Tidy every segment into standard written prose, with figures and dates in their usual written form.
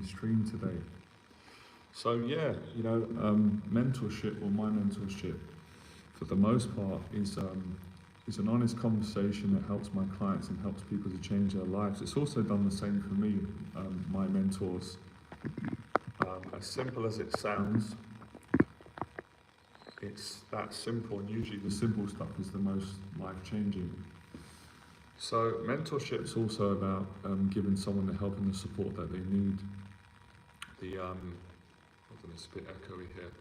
mainstream today. So yeah, mentorship, or my mentorship, for the most part, is an honest conversation that helps my clients and helps people to change their lives. It's also done the same for me, my mentors. As simple as it sounds, it's that simple, and usually the simple stuff is the most life-changing. So mentorship's also about giving someone the help and the support that they need. Hold on, it's a bit echoey here.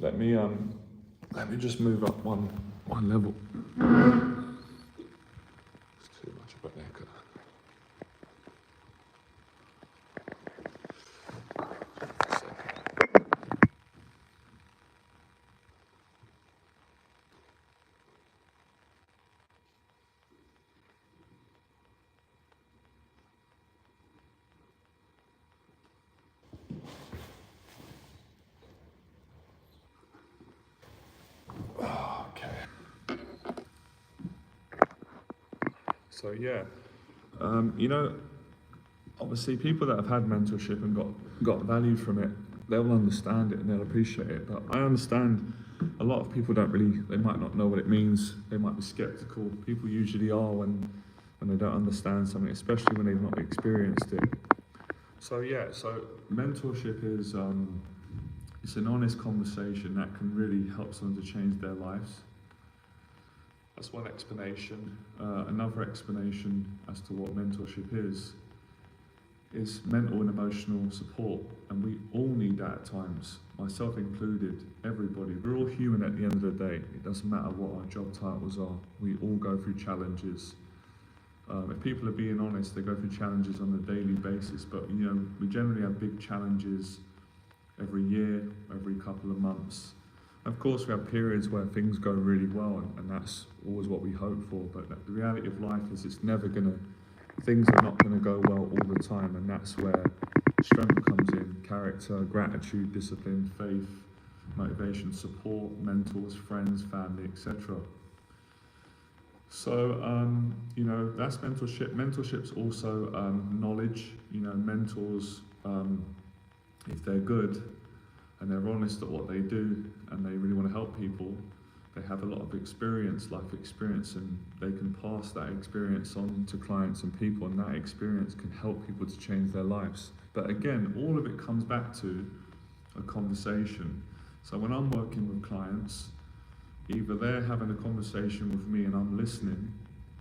Let me just move up one level. It's too much of an echo. So yeah, obviously people that have had mentorship and got value from it, they'll understand it and they'll appreciate it. But I understand a lot of people they might not know what it means. They might be skeptical. People usually are when they don't understand something, especially when they've not experienced it. So yeah, so mentorship is it's an honest conversation that can really help someone to change their lives. That's one explanation. Another explanation as to what mentorship is mental and emotional support, and we all need that at times, myself included, everybody. We're all human at the end of the day. It doesn't matter what our job titles are. We all go through challenges. If people are being honest, they go through challenges on a daily basis, but we generally have big challenges every year, every couple of months. Of course, we have periods where things go really well, and that's always what we hope for, but the reality of life is things are not gonna go well all the time, and that's where strength comes in: character, gratitude, discipline, faith, motivation, support, mentors, friends, family, etc. So, that's mentorship. Mentorship's also knowledge. Mentors, if they're good and they're honest at what they do and they really want to help people, they have a lot of life experience, and they can pass that experience on to clients and people, and that experience can help people to change their lives. But again, all of it comes back to a conversation. So when I'm working with clients, either they're having a conversation with me and I'm listening.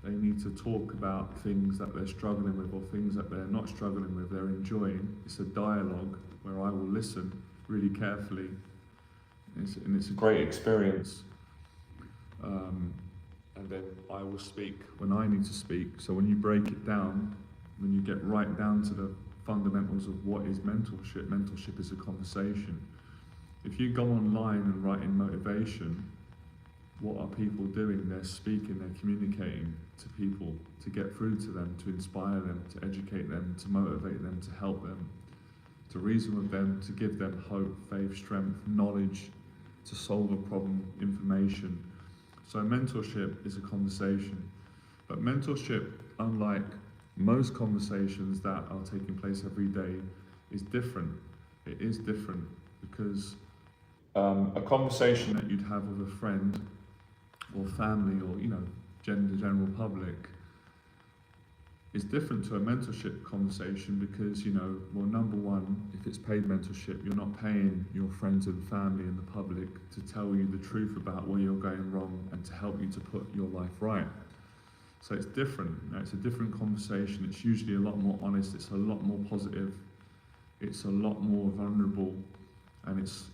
They need to talk about things that they're struggling with or things that they're not struggling with, they're enjoying. It's a dialogue where I will listen really carefully, and it's a great experience. And then I will speak when I need to speak. So when you break it down, when you get right down to the fundamentals of what is mentorship is a conversation. If you go online and write in motivation, what are people doing? They're speaking, they're communicating to people to get through to them, to inspire them, to educate them, to motivate them, to help them, to reason with them, to give them hope, faith, strength, knowledge, to solve a problem, information. So mentorship is a conversation. But mentorship, unlike most conversations that are taking place every day, is different. It is different because a conversation that you'd have with a friend or family or the general public is different to a mentorship conversation because well, number one, if it's paid mentorship, you're not paying your friends and family and the public to tell you the truth about where you're going wrong and to help you to put your life right. So it's different. It's a different conversation. It's usually a lot more honest. It's a lot more positive. It's a lot more vulnerable, and it's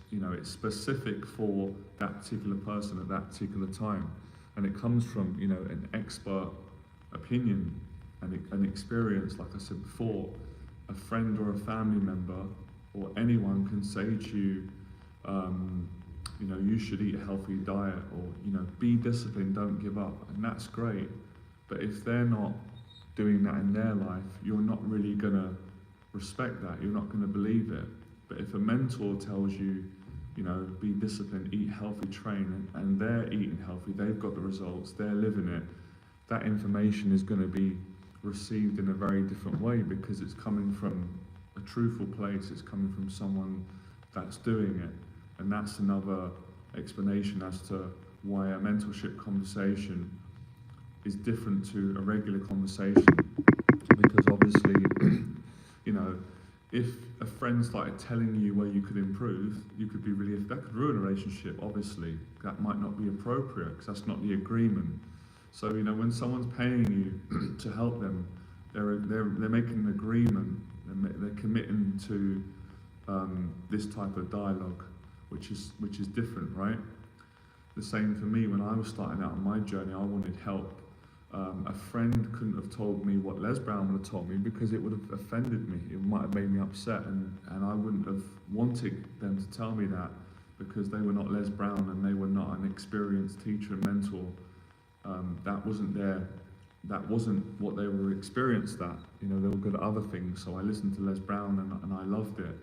specific for that particular person at that particular time, and it comes from an expert opinion and an experience. Like I said before, a friend or a family member or anyone can say to you, you should eat a healthy diet, or be disciplined, don't give up, and that's great. But if they're not doing that in their life, you're not really gonna respect that. You're not gonna believe it. But if a mentor tells you, be disciplined, eat healthy, train, and they're eating healthy, they've got the results, they're living it, that information is going to be received in a very different way because it's coming from a truthful place. It's coming from someone that's doing it. And that's another explanation as to why a mentorship conversation is different to a regular conversation. Because obviously, you know, if a friend started telling you where you could improve, you could be really, that could ruin a relationship, obviously. That might not be appropriate because that's not the agreement. So, you know, when someone's paying you to help them, they're making an agreement, they're committing to this type of dialogue, which is different, right? The same for me when I was starting out on my journey. I wanted help. A friend couldn't have told me what Les Brown would have told me because it would have offended me. It might have made me upset, and I wouldn't have wanted them to tell me that because they were not Les Brown and they were not an experienced teacher and mentor. That wasn't what they were experienced at. You know, they were good at other things. So I listened to Les Brown and I loved it.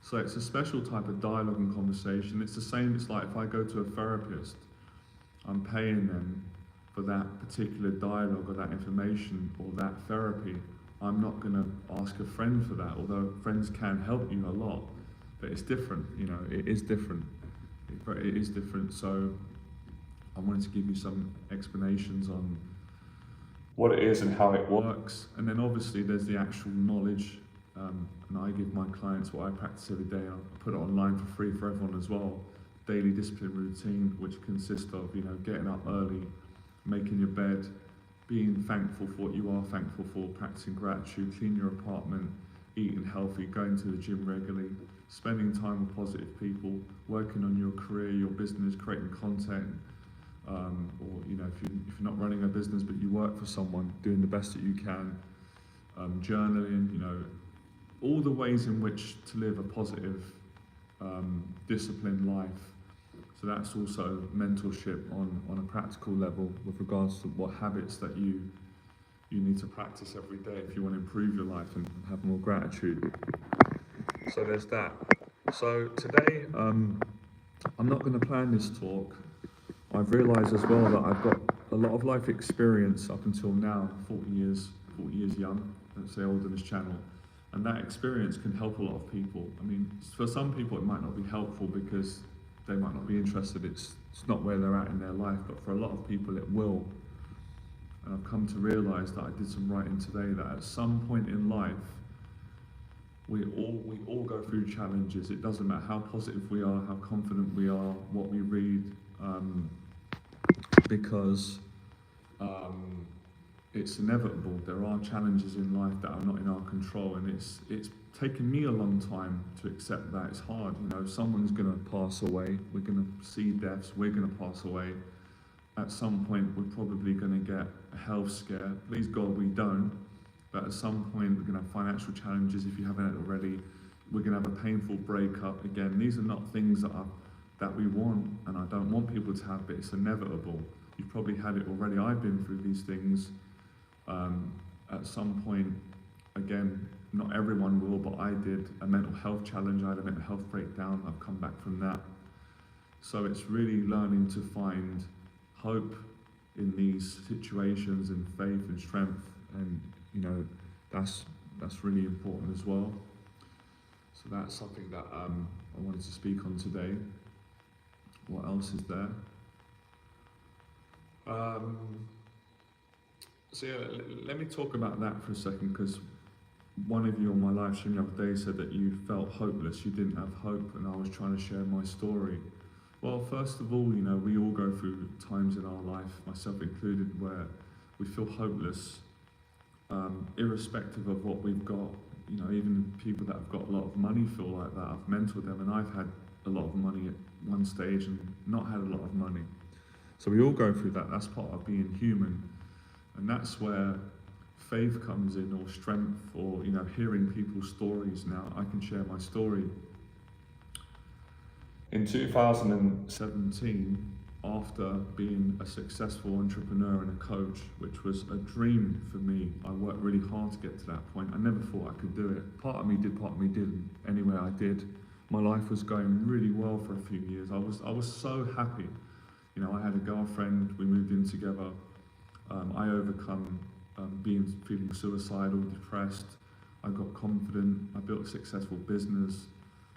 So it's a special type of dialogue and conversation. It's the same. It's like if I go to a therapist, I'm paying them for that particular dialogue or that information or that therapy. I'm not going to ask a friend for that, although friends can help you a lot, but it's different. You know, it is different. It is different. So I wanted to give you some explanations on what it is and how it works. And then obviously there's the actual knowledge. And I give my clients what I practice every day. I put it online for free for everyone as well. Daily discipline routine, which consists of, you know, getting up early, making your bed, being thankful for what you are thankful for, practicing gratitude, clean your apartment, eating healthy, going to the gym regularly, spending time with positive people, working on your career, your business, creating content, or, you know, if you're not running a business but you work for someone, doing the best that you can, journaling, you know, all the ways in which to live a positive, disciplined life. So that's also mentorship on a practical level with regards to what habits that you need to practice every day if you want to improve your life and have more gratitude. So there's that. So today, I'm not going to plan this talk. I've realised as well that I've got a lot of life experience up until now, 40 years young, let's say older than this channel. And that experience can help a lot of people. I mean, for some people it might not be helpful because they might not be interested. It's not where they're at in their life, but for a lot of people it will. And I've come to realise that I did some writing today that at some point in life, we all go through challenges. It doesn't matter how positive we are, how confident we are, what we read, because it's inevitable. There are challenges in life that are not in our control, and it's taken me a long time to accept that. It's hard, you know. Someone's going to pass away. We're going to see deaths. We're going to pass away. At some point, we're probably going to get a health scare. Please God, we don't. But at some point, we're going to have financial challenges. If you haven't had it already, we're going to have a painful breakup. Again, these are not things that we want, and I don't want people to have, but it's inevitable. You've probably had it already. I've been through these things. At some point, again, not everyone will, but I did a mental health challenge. I had a mental health breakdown. I've come back from that. So it's really learning to find hope in these situations and faith and strength, and you know, that's really important as well. So that's something that I wanted to speak on today. What else is there? So yeah, let me talk about that for a second, because one of you on my live stream the other day said that you felt hopeless, you didn't have hope, and I was trying to share my story. Well, first of all, you know, we all go through times in our life, myself included, where we feel hopeless, irrespective of what we've got. You know, even people that have got a lot of money feel like that. I've mentored them, and I've had a lot of money at one stage and not had a lot of money. So we all go through that. That's part of being human. And that's where faith comes in, or strength, or, you know, hearing people's stories. Now, I can share my story. In 2017, after being a successful entrepreneur and a coach, which was a dream for me, I worked really hard to get to that point. I never thought I could do it. Part of me did, part of me didn't. Anyway, I did. My life was going really well for a few years. I was so happy. You know, I had a girlfriend, we moved in together. I overcome feeling suicidal, depressed. I got confident, I built a successful business.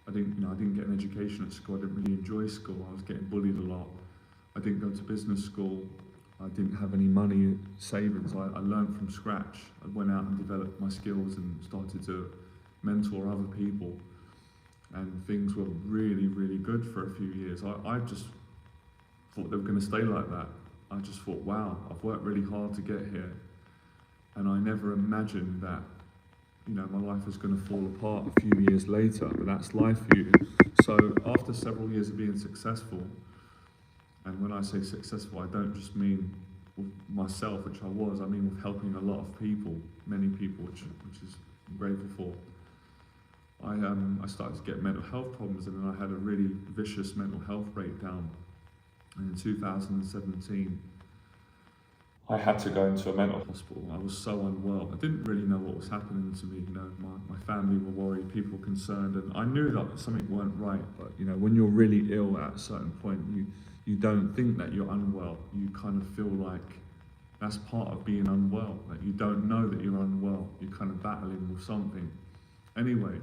I didn't get an education at school, I didn't really enjoy school, I was getting bullied a lot. I didn't go to business school, I didn't have any money savings, I learned from scratch. I went out and developed my skills and started to mentor other people. And things were really, really good for a few years. I just thought they were going to stay like that. I just thought, wow, I've worked really hard to get here. And I never imagined that, my life was going to fall apart a few years later, but that's life for you. So after several years of being successful, and when I say successful, I don't just mean with myself, which I was, I mean with helping a lot of people, many people, which is I'm grateful for. I started to get mental health problems, and then I had a really vicious mental health breakdown. And in 2017, I had to go into a mental hospital. I was so unwell. I didn't really know what was happening to me. My family were worried, people were concerned, and I knew that something weren't right. But when you're really ill at a certain point, you don't think that you're unwell. You kind of feel like that's part of being unwell. Like you don't know that you're unwell. You're kind of battling with something. Anyway,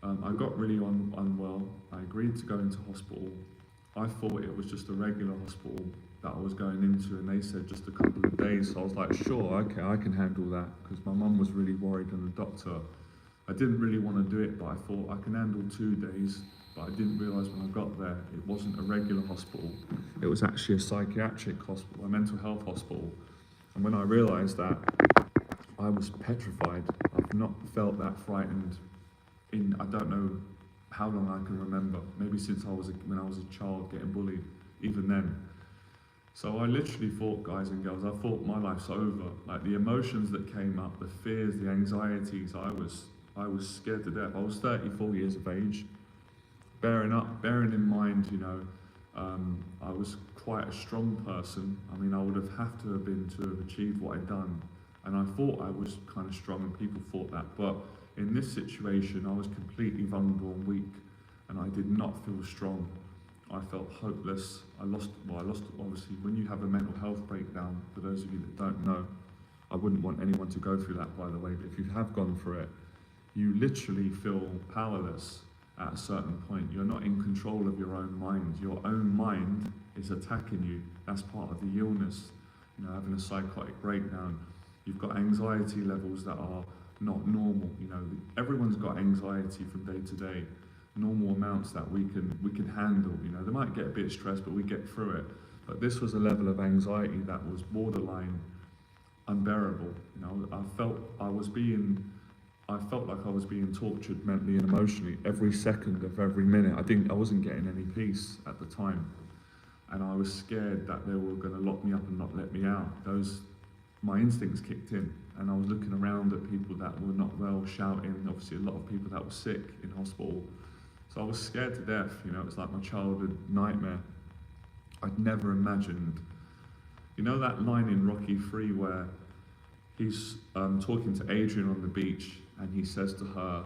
I got really unwell. I agreed to go into hospital. I thought it was just a regular hospital that I was going into, and they said just a couple of days. So I was like, sure, okay, I can handle that, because my mum was really worried, and the doctor, I didn't really want to do it, but I thought I can handle 2 days. But I didn't realise when I got there, it wasn't a regular hospital. It was actually a psychiatric hospital, a mental health hospital. And when I realised that, I was petrified. I've not felt that frightened in, I don't know how long I can remember, maybe since when I was a child getting bullied, even then. So I literally thought, guys and girls, I thought my life's over. Like the emotions that came up, the fears, the anxieties, I was scared to death. I was 34 years of age. Bearing in mind, I was quite a strong person. I mean, I would have to have been to have achieved what I'd done. And I thought I was kind of strong, and people thought that. But in this situation, I was completely vulnerable and weak, and I did not feel strong. I felt hopeless. I lost, obviously, when you have a mental health breakdown, for those of you that don't know, I wouldn't want anyone to go through that, by the way, but if you have gone through it, you literally feel powerless at a certain point. You're not in control of your own mind. Your own mind is attacking you. That's part of the illness, having a psychotic breakdown. You've got anxiety levels that are not normal. Everyone's got anxiety from day to day, normal amounts that we can handle. They might get a bit stressed, but we get through it. But this was a level of anxiety that was borderline unbearable. I felt like I was being tortured mentally and emotionally every second of every minute. I wasn't getting any peace at the time, and I was scared that they were going to lock me up and not let me out. My instincts kicked in, and I was looking around at people that were not well, shouting. Obviously, a lot of people that were sick in hospital. So I was scared to death. It was like my childhood nightmare. I'd never imagined. That line in Rocky 3 where he's talking to Adrian on the beach, and he says to her,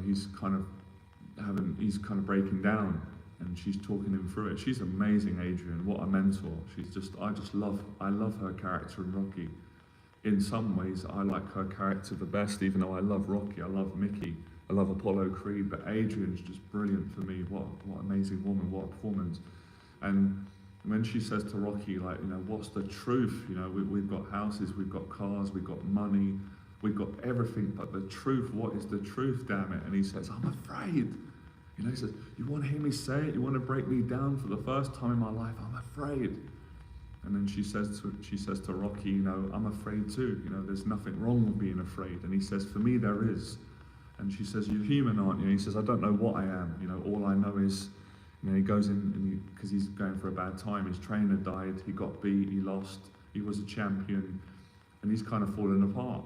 he's kind of breaking down, and she's talking him through it. She's amazing, Adrian. What a mentor. I love her character in Rocky. In some ways, I like her character the best, even though I love Rocky, I love Mickey, I love Apollo Creed, but Adrian's just brilliant for me. What amazing woman, what a performance. And when she says to Rocky, what's the truth? We've got houses, we've got cars, we've got money, we've got everything, but the truth, what is the truth, damn it? And he says, I'm afraid. He says, you want to hear me say it? You want to break me down for the first time in my life? I'm afraid. And then she says to Rocky, I'm afraid too. There's nothing wrong with being afraid. And he says, for me, there is. And she says, you're human, aren't you? And he says, I don't know what I am. All I know is, he goes in, because he's going for a bad time. His trainer died, he got beat, he lost, he was a champion, and he's kind of fallen apart.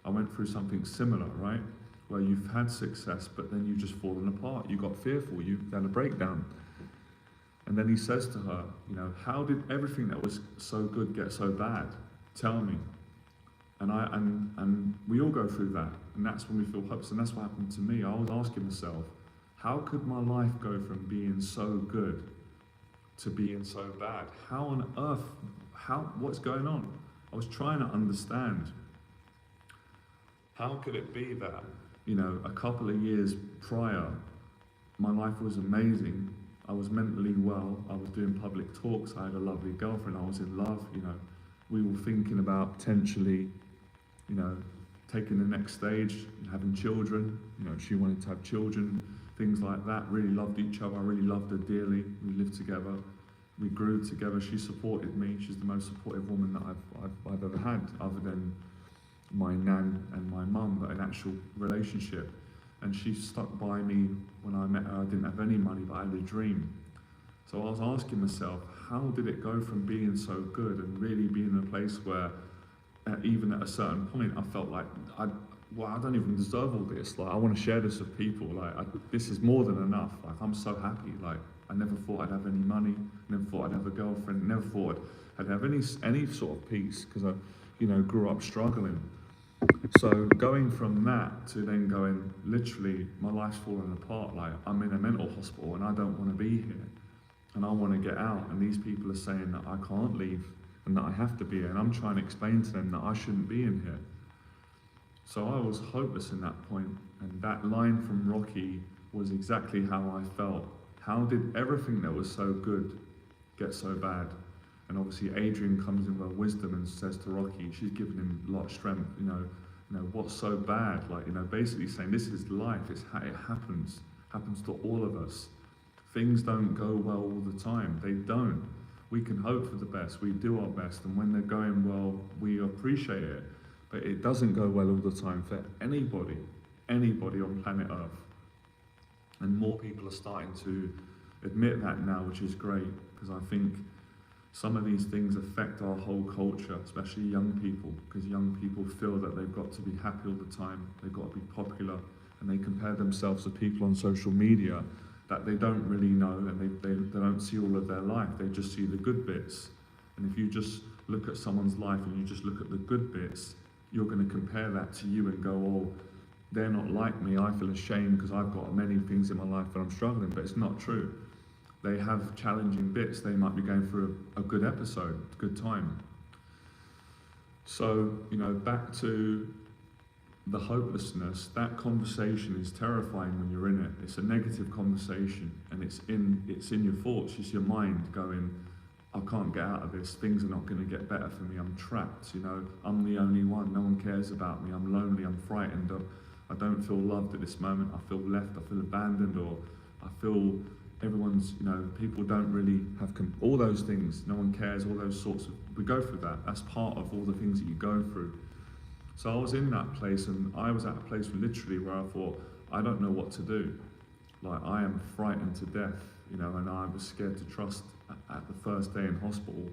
I went through something similar, right? Where you've had success, but then you've just fallen apart. You got fearful, you've had a breakdown. And then he says to her, how did everything that was so good get so bad? Tell me. And we all go through that, and that's when we feel hopeless, and that's what happened to me. I was asking myself, how could my life go from being so good to being so bad? How on earth, what's going on? I was trying to understand. How could it be that, you know, a couple of years prior, my life was amazing. I was mentally well. I was doing public talks. I had a lovely girlfriend. I was in love. You know, we were thinking about potentially, you know, taking the next stage, having children. You know, she wanted to have children, things like that. Really loved each other. I really loved her dearly. We lived together. We grew together. She supported me. She's the most supportive woman that I've ever had, other than my nan and my mum, but an actual relationship. And she stuck by me when I met her. I didn't have any money, but I had a dream. So I was asking myself, how did it go from being so good and really being in a place where, even at a certain point, I felt like, I don't even deserve all this. Like, I want to share this with people. Like, this is more than enough. Like, I'm so happy. Like, I never thought I'd have any money. Never thought I'd have a girlfriend. Never thought I'd have any sort of peace, because I, you know, grew up struggling. So going from that to then going, literally, my life's falling apart. Like, I'm in a mental hospital and I don't want to be here, and I want to get out. And these people are saying that I can't leave and that I have to be here. And I'm trying to explain to them that I shouldn't be in here. So I was hopeless in that point. And that line from Rocky was exactly how I felt. How did everything that was so good get so bad? And obviously Adrian comes in with wisdom and says to Rocky, she's giving him a lot of strength, you know, what's so bad? Like, you know, basically saying this is life, it happens to all of us. Things don't go well all the time, they don't. We can hope for the best, we do our best, and when they're going well, we appreciate it. But it doesn't go well all the time for anybody on planet Earth. And more people are starting to admit that now, which is great, because I think some of these things affect our whole culture, especially young people, because young people feel that they've got to be happy all the time, they've got to be popular, and they compare themselves to people on social media that they don't really know, and they don't see all of their life, they just see the good bits. And if you just look at someone's life and you just look at the good bits, you're going to compare that to you and go, oh, they're not like me, I feel ashamed because I've got many things in my life that I'm struggling, but it's not true. They have challenging bits, they might be going through a good episode, a good time. So, you know, back to the hopelessness, that conversation is terrifying when you're in it. It's a negative conversation, and it's in your thoughts, it's your mind going, I can't get out of this, things are not going to get better for me, I'm trapped, you know, I'm the only one, no one cares about me, I'm lonely, I'm frightened, I don't feel loved at this moment, I feel left, I feel abandoned, or I feel everyone's, you know, people don't really have, all those things, no one cares, all those sorts of, we go through that, that's part of all the things that you go through. So I was in that place, and I was at a place literally where I thought, I don't know what to do. Like, I am frightened to death, you know, and I was scared to trust at the first day in hospital,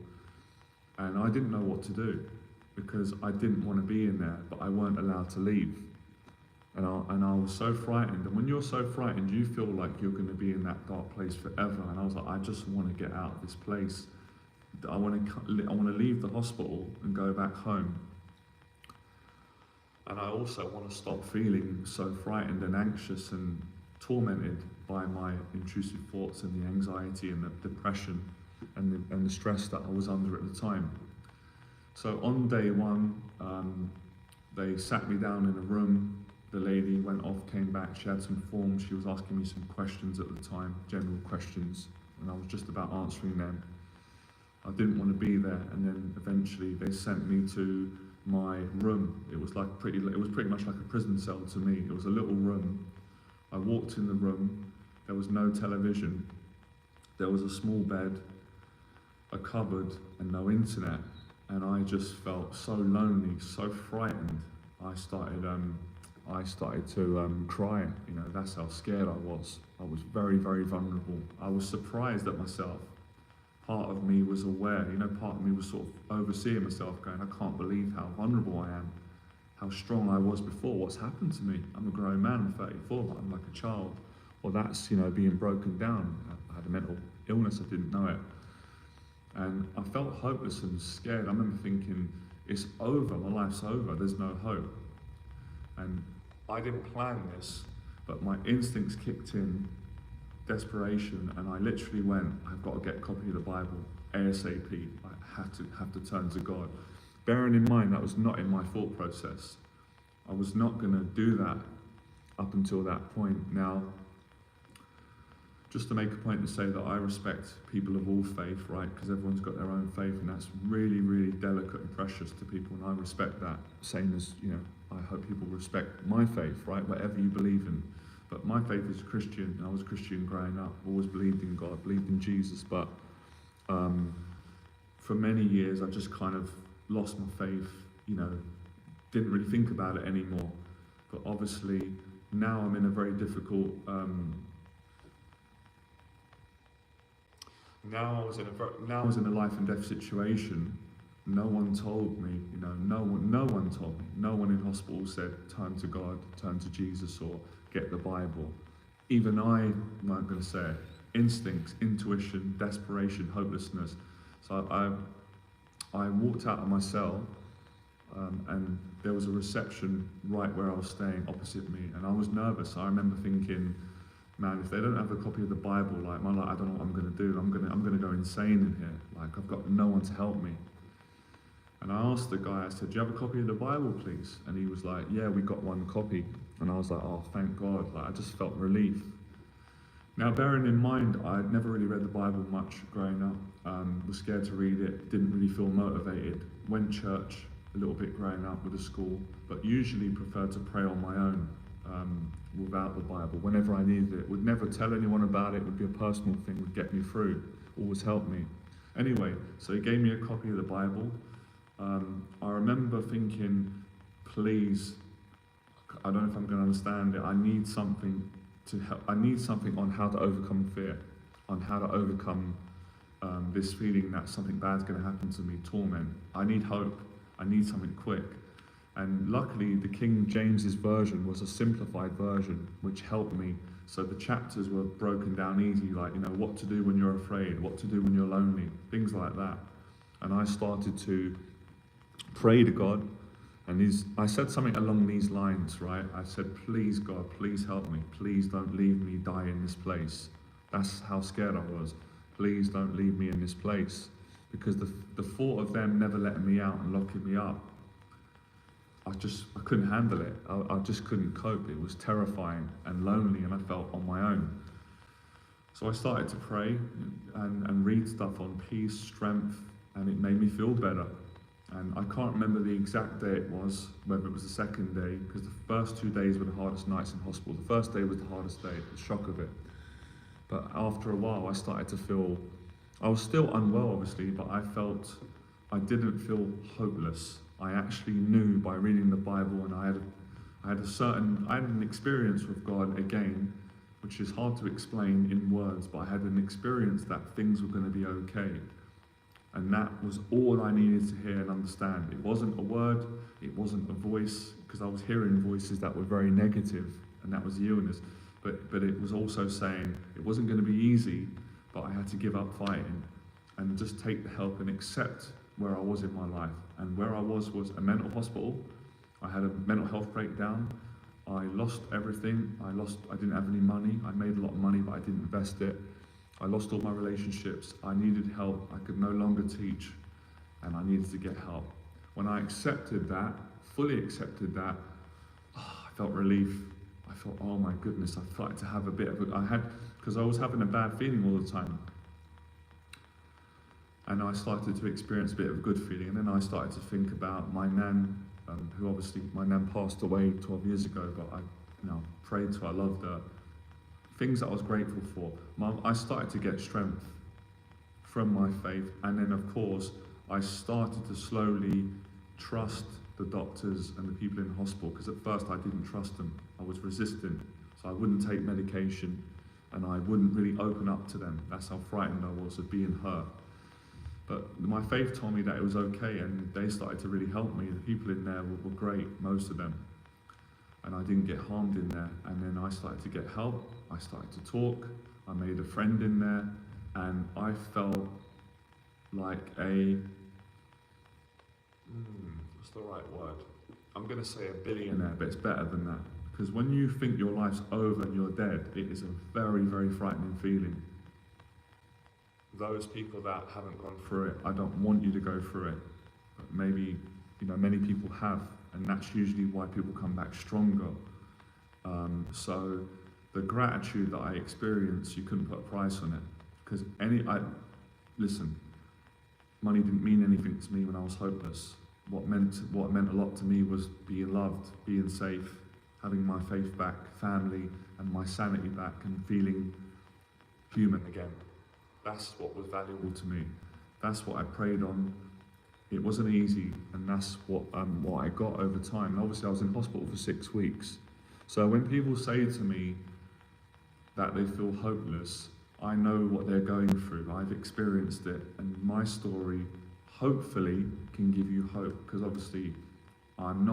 and I didn't know what to do, because I didn't want to be in there, but I weren't allowed to leave. And I was so frightened, and when you're so frightened, you feel like you're going to be in that dark place forever. And I was like, I just want to get out of this place. I want to leave the hospital and go back home. And I also want to stop feeling so frightened and anxious and tormented by my intrusive thoughts and the anxiety and the depression and the stress that I was under at the time. So on day one, they sat me down in a room. The lady went off, came back, she had some forms, she was asking me some questions at the time, general questions, and I was just about answering them. I didn't want to be there, and then eventually they sent me to my room. It was pretty much like a prison cell to me. It was a little room. I walked in the room, there was no television, there was a small bed, a cupboard, and no internet, and I just felt so lonely, so frightened. I started to cry, you know, that's how scared I was. I was very, very vulnerable. I was surprised at myself. Part of me was aware, you know, part of me was sort of overseeing myself, going, I can't believe how vulnerable I am, how strong I was before, what's happened to me? I'm a grown man, I'm 34, but I'm like a child. Well, that's, you know, being broken down. I had a mental illness, I didn't know it. And I felt hopeless and scared. I remember thinking, it's over, my life's over, there's no hope. And I didn't plan this, but my instincts kicked in, desperation, and I literally went, I've got to get a copy of the Bible ASAP. I have to turn to God. Bearing in mind that was not in my thought process. I was not going to do that up until that point. Now, just to make a point to say that I respect people of all faith, right? Because everyone's got their own faith, and that's really, really delicate and precious to people, and I respect that. Same as, I hope people respect my faith, right? Whatever you believe in. But my faith is Christian, and I was Christian growing up. Always believed in God, believed in Jesus, but for many years I just kind of lost my faith, didn't really think about it anymore. But obviously now I'm in a very difficult, now I was in a life and death situation. No one told me, no one told me. No one in hospital said, turn to God, turn to Jesus, or get the Bible. Even I'm not going to say it. Instincts, intuition, desperation, hopelessness. So I walked out of my cell, and there was a reception right where I was staying opposite me, and I was nervous. I remember thinking, man, if they don't have a copy of the Bible, I don't know what I'm going to do. I'm going to go insane in here. Like, I've got no one to help me. And I asked the guy, I said, do you have a copy of the Bible, please? And he was like, yeah, we got one copy. And I was like, oh, thank God. Like, I just felt relief. Now, bearing in mind, I'd never really read the Bible much growing up. Was scared to read it, didn't really feel motivated. Went church a little bit growing up with the school, but usually preferred to pray on my own without the Bible. Whenever I needed it, would never tell anyone about it, would be a personal thing, would get me through, always helped me. Anyway, so he gave me a copy of the Bible. I remember thinking, please, I don't know if I'm going to understand it, I need something to help. I need something on how to overcome fear, on how to overcome this feeling that something bad's going to happen to me, torment. I need hope. I need something quick. And luckily, the King James's version was a simplified version, which helped me. So the chapters were broken down easy, like, what to do when you're afraid, what to do when you're lonely, things like that. And I started to pray to God. And I said something along these lines, right? I said, please, God, please help me. Please don't leave me die in this place. That's how scared I was. Please don't leave me in this place. Because the thought of them never letting me out and locking me up, I couldn't handle it. I just couldn't cope. It was terrifying and lonely, and I felt on my own. So I started to pray and read stuff on peace, strength, and it made me feel better. And I can't remember the exact day it was, whether it was the second day, because the first 2 days were the hardest nights in hospital. The first day was the hardest day, the shock of it. But after a while, I started to feel, I was still unwell, obviously, but I didn't feel hopeless. I actually knew by reading the Bible, and I had an experience with God again, which is hard to explain in words, but I had an experience that things were going to be okay. And that was all I needed to hear and understand. It wasn't a word, it wasn't a voice, because I was hearing voices that were very negative, and that was the illness. But it was also saying it wasn't going to be easy, but I had to give up fighting and just take the help and accept where I was in my life. And where I was a mental hospital. I had a mental health breakdown. I lost everything. I didn't have any money. I made a lot of money, but I didn't invest it. I lost all my relationships. I needed help. I could no longer teach, and I needed to get help. When I accepted that, fully accepted that, I felt relief. I thought, oh my goodness, I started to have a bit of because I was having a bad feeling all the time. And I started to experience a bit of a good feeling, and then I started to think about my nan, who obviously, my nan passed away 12 years ago, but I prayed to her, I loved her. Things that I was grateful for. I started to get strength from my faith, and then of course, I started to slowly trust the doctors and the people in the hospital, because at first I didn't trust them. I was resistant, so I wouldn't take medication, and I wouldn't really open up to them. That's how frightened I was of being hurt. But my faith told me that it was okay, and they started to really help me. The people in there were great, most of them. And I didn't get harmed in there. And then I started to get help. I started to talk. I made a friend in there. And I felt like what's the right word? I'm going to say a billionaire, but it's better than that. Because when you think your life's over and you're dead, it is a very, very frightening feeling. Those people that haven't gone through it, I don't want you to go through it. But maybe, many people have, and that's usually why people come back stronger. So the gratitude that I experienced, you couldn't put a price on it, because listen, money didn't mean anything to me when I was hopeless. What meant a lot to me was being loved, being safe, having my faith back, family, and my sanity back, and feeling human again. That's what was valuable to me. That's what I prayed on. It wasn't easy, and that's what I got over time. And obviously I was in hospital for 6 weeks. So when people say to me that they feel hopeless, I know what they're going through. I've experienced it, and my story hopefully can give you hope, because obviously I'm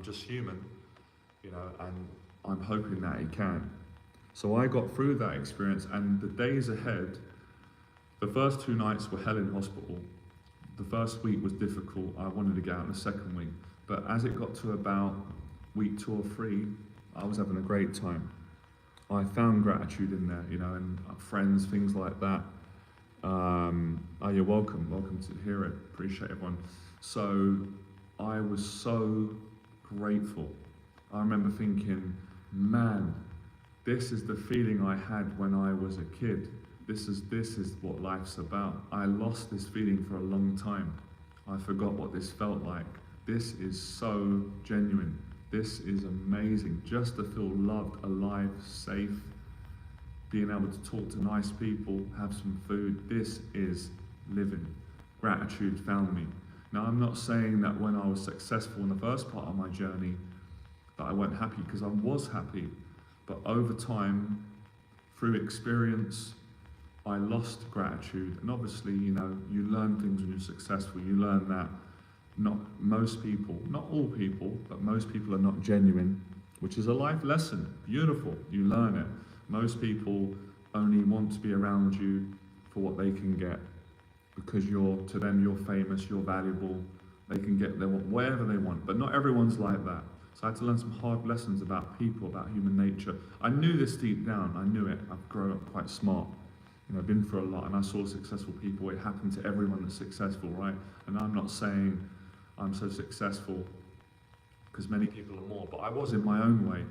just human, you know, and I'm hoping that it can. So I got through that experience, and the days ahead, the first 2 nights were hell in hospital. The first week was difficult. I wanted to get out in the second week. But as it got to about week 2 or 3, I was having a great time. I found gratitude in there, you know, and friends, things like that. Oh, you're welcome. Welcome to hear it. Appreciate everyone. So I was so grateful. I remember thinking, man, this is the feeling I had when I was a kid. This is what life's about. I lost this feeling for a long time. I forgot what this felt like. This is so genuine. This is amazing. Just to feel loved, alive, safe, being able to talk to nice people, have some food. This is living. Gratitude found me. Now, I'm not saying that when I was successful in the first part of my journey that I weren't happy, because I was happy. But over time, through experience, I lost gratitude. And obviously, you know, you learn things when you're successful. You learn that not all people, but most people are not genuine, which is a life lesson. Beautiful, you learn it. Most people only want to be around you for what they can get, because to them you're famous, you're valuable, they can get whatever they want, but not everyone's like that. So I had to learn some hard lessons about people, about human nature. I knew this deep down, I knew it. I've grown up quite smart. You know, I've been through a lot, and I saw successful people. It happened to everyone that's successful, right? And I'm not saying I'm so successful because many people are more, but I was in my own way,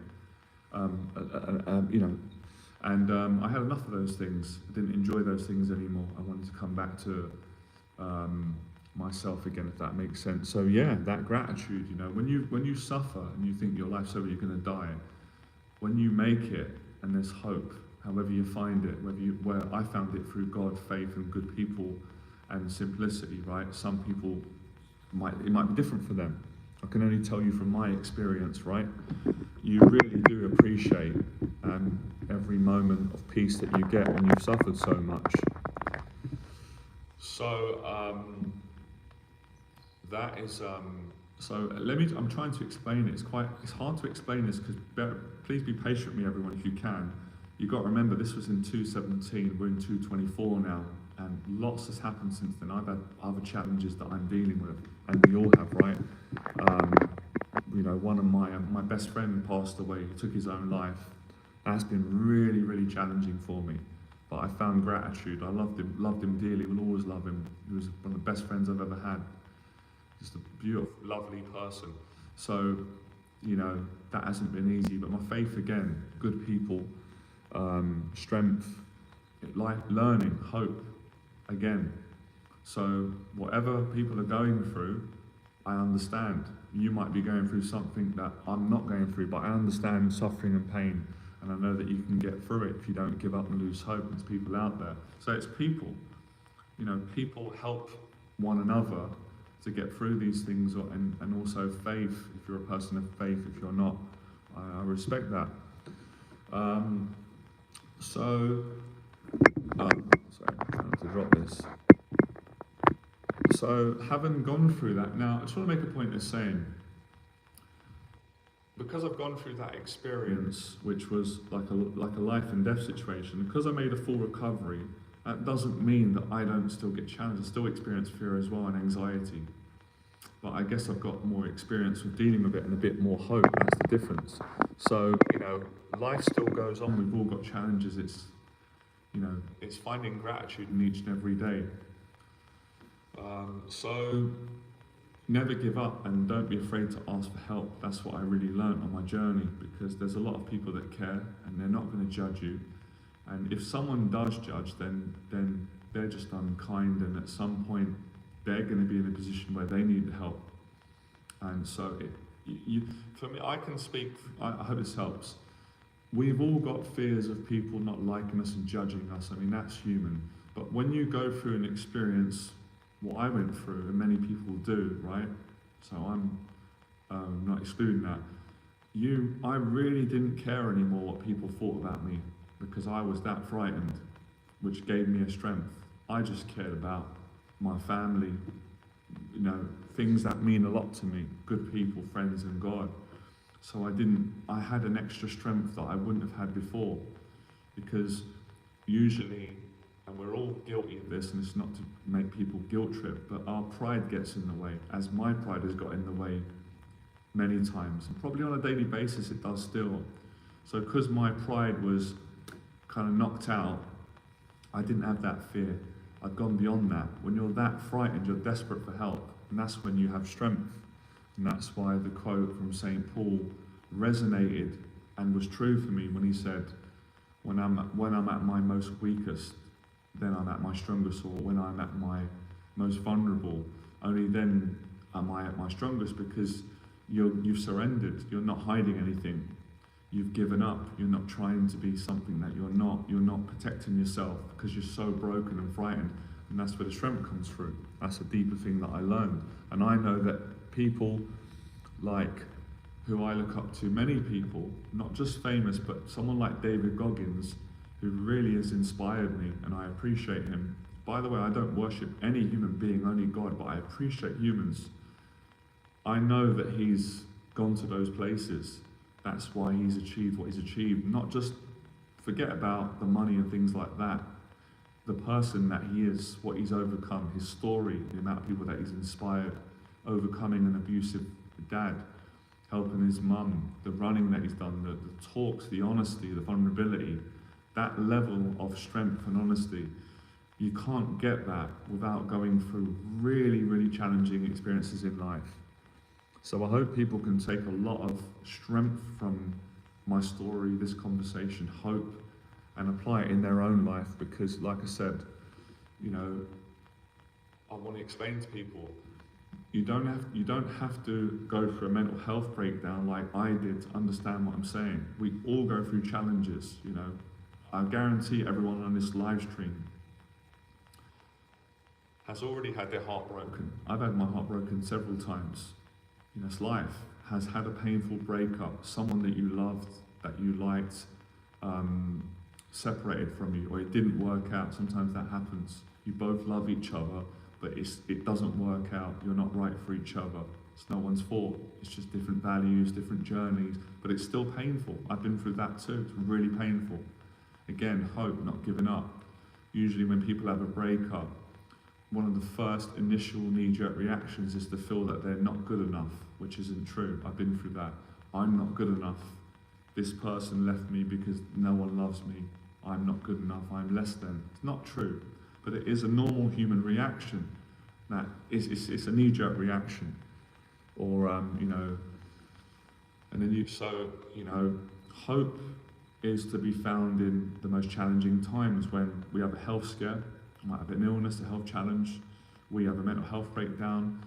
you know. And I had enough of those things. I didn't enjoy those things anymore. I wanted to come back to myself again, if that makes sense. So yeah, that gratitude, you know, when you suffer and you think your life's over, you're going to die, when you make it and there's hope, however you find it, where I found it through God, faith, and good people, and simplicity, right? Some people it might be different for them. I can only tell you from my experience, right? You really do appreciate every moment of peace that you get when you've suffered so much. So that is so I'm trying to explain it. It's hard to explain this, because please be patient with me, everyone, if you can. You've got to remember, this was in 2017, we're in 2024 now, and lots has happened since then. I've had other challenges that I'm dealing with, and we all have, right? You know, one of my best friend passed away, he took his own life. That's been really, really challenging for me. But I found gratitude. I loved him dearly, will always love him. He was one of the best friends I've ever had. Just a beautiful, lovely person. So, you know, that hasn't been easy, but my faith again, good people, strength, life, learning, hope, again. So whatever people are going through, I understand. You might be going through something that I'm not going through, but I understand suffering and pain, and I know that you can get through it if you don't give up and lose hope. There's people out there. So it's people. You know, people help one another to get through these things, and also faith, if you're a person of faith. If you're not, I respect that. Sorry, I'm trying to drop this. So having gone through that, now I just want to make a point of saying, because I've gone through that experience, which was like a life and death situation, because I made a full recovery, that doesn't mean that I don't still get challenged. I still experience fear as well, and anxiety. But I guess I've got more experience with dealing with it and a bit more hope. That's the difference. So, you know, life still goes on. We've all got challenges. It's, you know, it's finding gratitude in each and every day. So never give up and don't be afraid to ask for help. That's what I really learned on my journey, because there's a lot of people that care and they're not going to judge you. And if someone does judge, then they're just unkind, and at some point they're going to be in a position where they need the help. And so for me, I can speak, I hope this helps. We've all got fears of people not liking us and judging us. I mean, that's human. But when you go through an experience, what I went through, and many people do, right? So I'm not excluding that. I really didn't care anymore what people thought about me, because I was that frightened, which gave me a strength. I just cared about my family, things that mean a lot to me, good people, friends, and God. So I had an extra strength that I wouldn't have had before, because usually, and we're all guilty of this, and it's not to make people guilt trip, but our pride gets in the way, as my pride has got in the way many times, and probably on a daily basis it does still. So because my pride was kind of knocked out, I didn't have that fear. I'd gone beyond that. When you're that frightened, you're desperate for help, and that's when you have strength. And that's why the quote from St. Paul resonated and was true for me when he said, when I'm at my most weakest, then I'm at my strongest, or when I'm at my most vulnerable, only then am I at my strongest, because you've surrendered, you're not hiding anything, you've given up, you're not trying to be something that you're not protecting yourself because you're so broken and frightened, and that's where the strength comes through. That's a deeper thing that I learned. And I know that people like who I look up to, many people, not just famous, but someone like David Goggins, who really has inspired me, and I appreciate him. By the way, I don't worship any human being, only God, but I appreciate humans. I know that he's gone to those places. That's why he's achieved what he's achieved. Not just forget about the money and things like that. The person that he is, what he's overcome, his story, the amount of people that he's inspired, overcoming an abusive dad, helping his mum, the running that he's done, the talks, the honesty, the vulnerability, that level of strength and honesty, you can't get that without going through really, really challenging experiences in life. So I hope people can take a lot of strength from my story, this conversation, hope, and apply it in their own life, because like I said, I want to explain to people, you don't have to go through a mental health breakdown like I did to understand what I'm saying. We all go through challenges, I guarantee everyone on this live stream has already had their heart broken. I've had my heart broken several times. It's life. Has had a painful breakup, someone that you loved, that you liked, separated from you, or it didn't work out. Sometimes that happens. You both love each other, but it doesn't work out. You're not right for each other. It's no one's fault. It's just different values, different journeys, but it's still painful. I've been through that too. It's really painful. Again, hope, not giving up. Usually when people have a breakup, one of the first initial knee-jerk reactions is to feel that they're not good enough, which isn't true. I've been through that. I'm not good enough. This person left me because no one loves me. I'm not good enough. I'm less than. It's not true, but it is a normal human reaction. That it's a knee-jerk reaction, or and then hope is to be found in the most challenging times, when we have a health scare. We might have an illness, a health challenge, we have a mental health breakdown,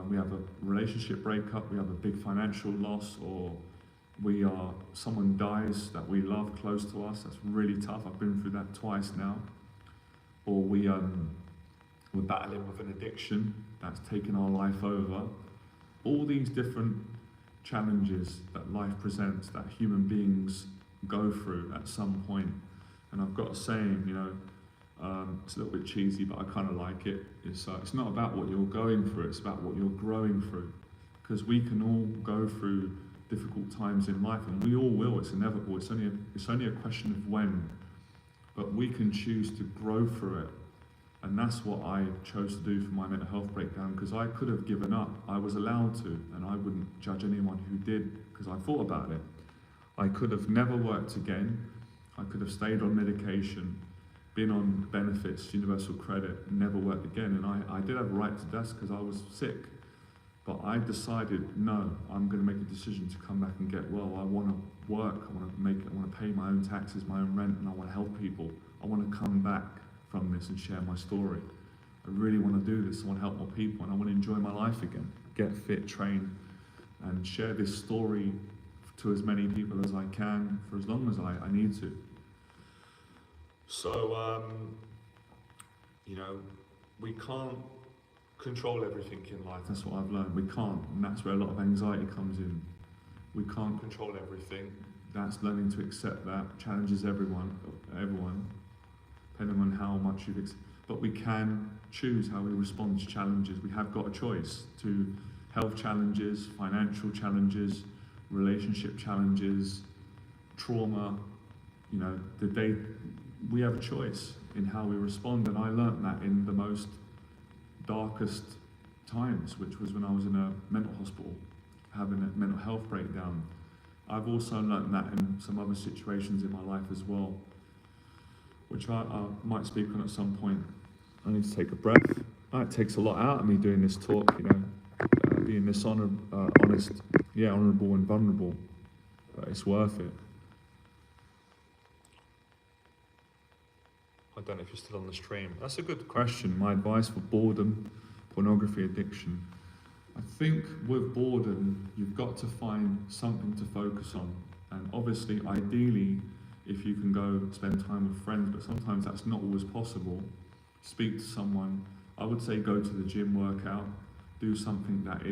we have a relationship breakup, we have a big financial loss, or someone dies that we love close to us. That's really tough. I've been through that twice now. Or we're battling with an addiction that's taken our life over. All these different challenges that life presents, that human beings go through at some point. And I've got a saying, it's a little bit cheesy, but I kind of like it. It's not about what you're going through, it's about what you're growing through. Because we can all go through difficult times in life, and we all will. It's inevitable. It's only a question of when. But we can choose to grow through it. And that's what I chose to do for my mental health breakdown, because I could have given up. I was allowed to, and I wouldn't judge anyone who did, because I thought about it. I could have never worked again. I could have stayed on medication, been on benefits, universal credit, never worked again. And I did have a right to death because I was sick. But I decided, no, I'm going to make a decision to come back and get well. I want to work, I want to pay my own taxes, my own rent, and I want to help people. I want to come back from this and share my story. I really want to do this. I want to help more people, and I want to enjoy my life again. Get fit, train, and share this story to as many people as I can for as long as I need to. So, we can't control everything in life. That's what I've learned. We can't, and that's where a lot of anxiety comes in. We can't control everything. That's learning to accept that. Challenges everyone, depending on how much you've but we can choose how we respond to challenges. We have got a choice to health challenges, financial challenges, relationship challenges, trauma. We have a choice in how we respond, and I learnt that in the most darkest times, which was when I was in a mental hospital, having a mental health breakdown. I've also learnt that in some other situations in my life as well, which I might speak on at some point. I need to take a breath. It takes a lot out of me doing this talk, being this honest, honourable and vulnerable, but it's worth it. I don't know if you're still on the stream. That's a good question. My advice for boredom, pornography addiction. I think with boredom, you've got to find something to focus on. And obviously, ideally, if you can go spend time with friends, but sometimes that's not always possible, speak to someone. I would say go to the gym, work out, do something that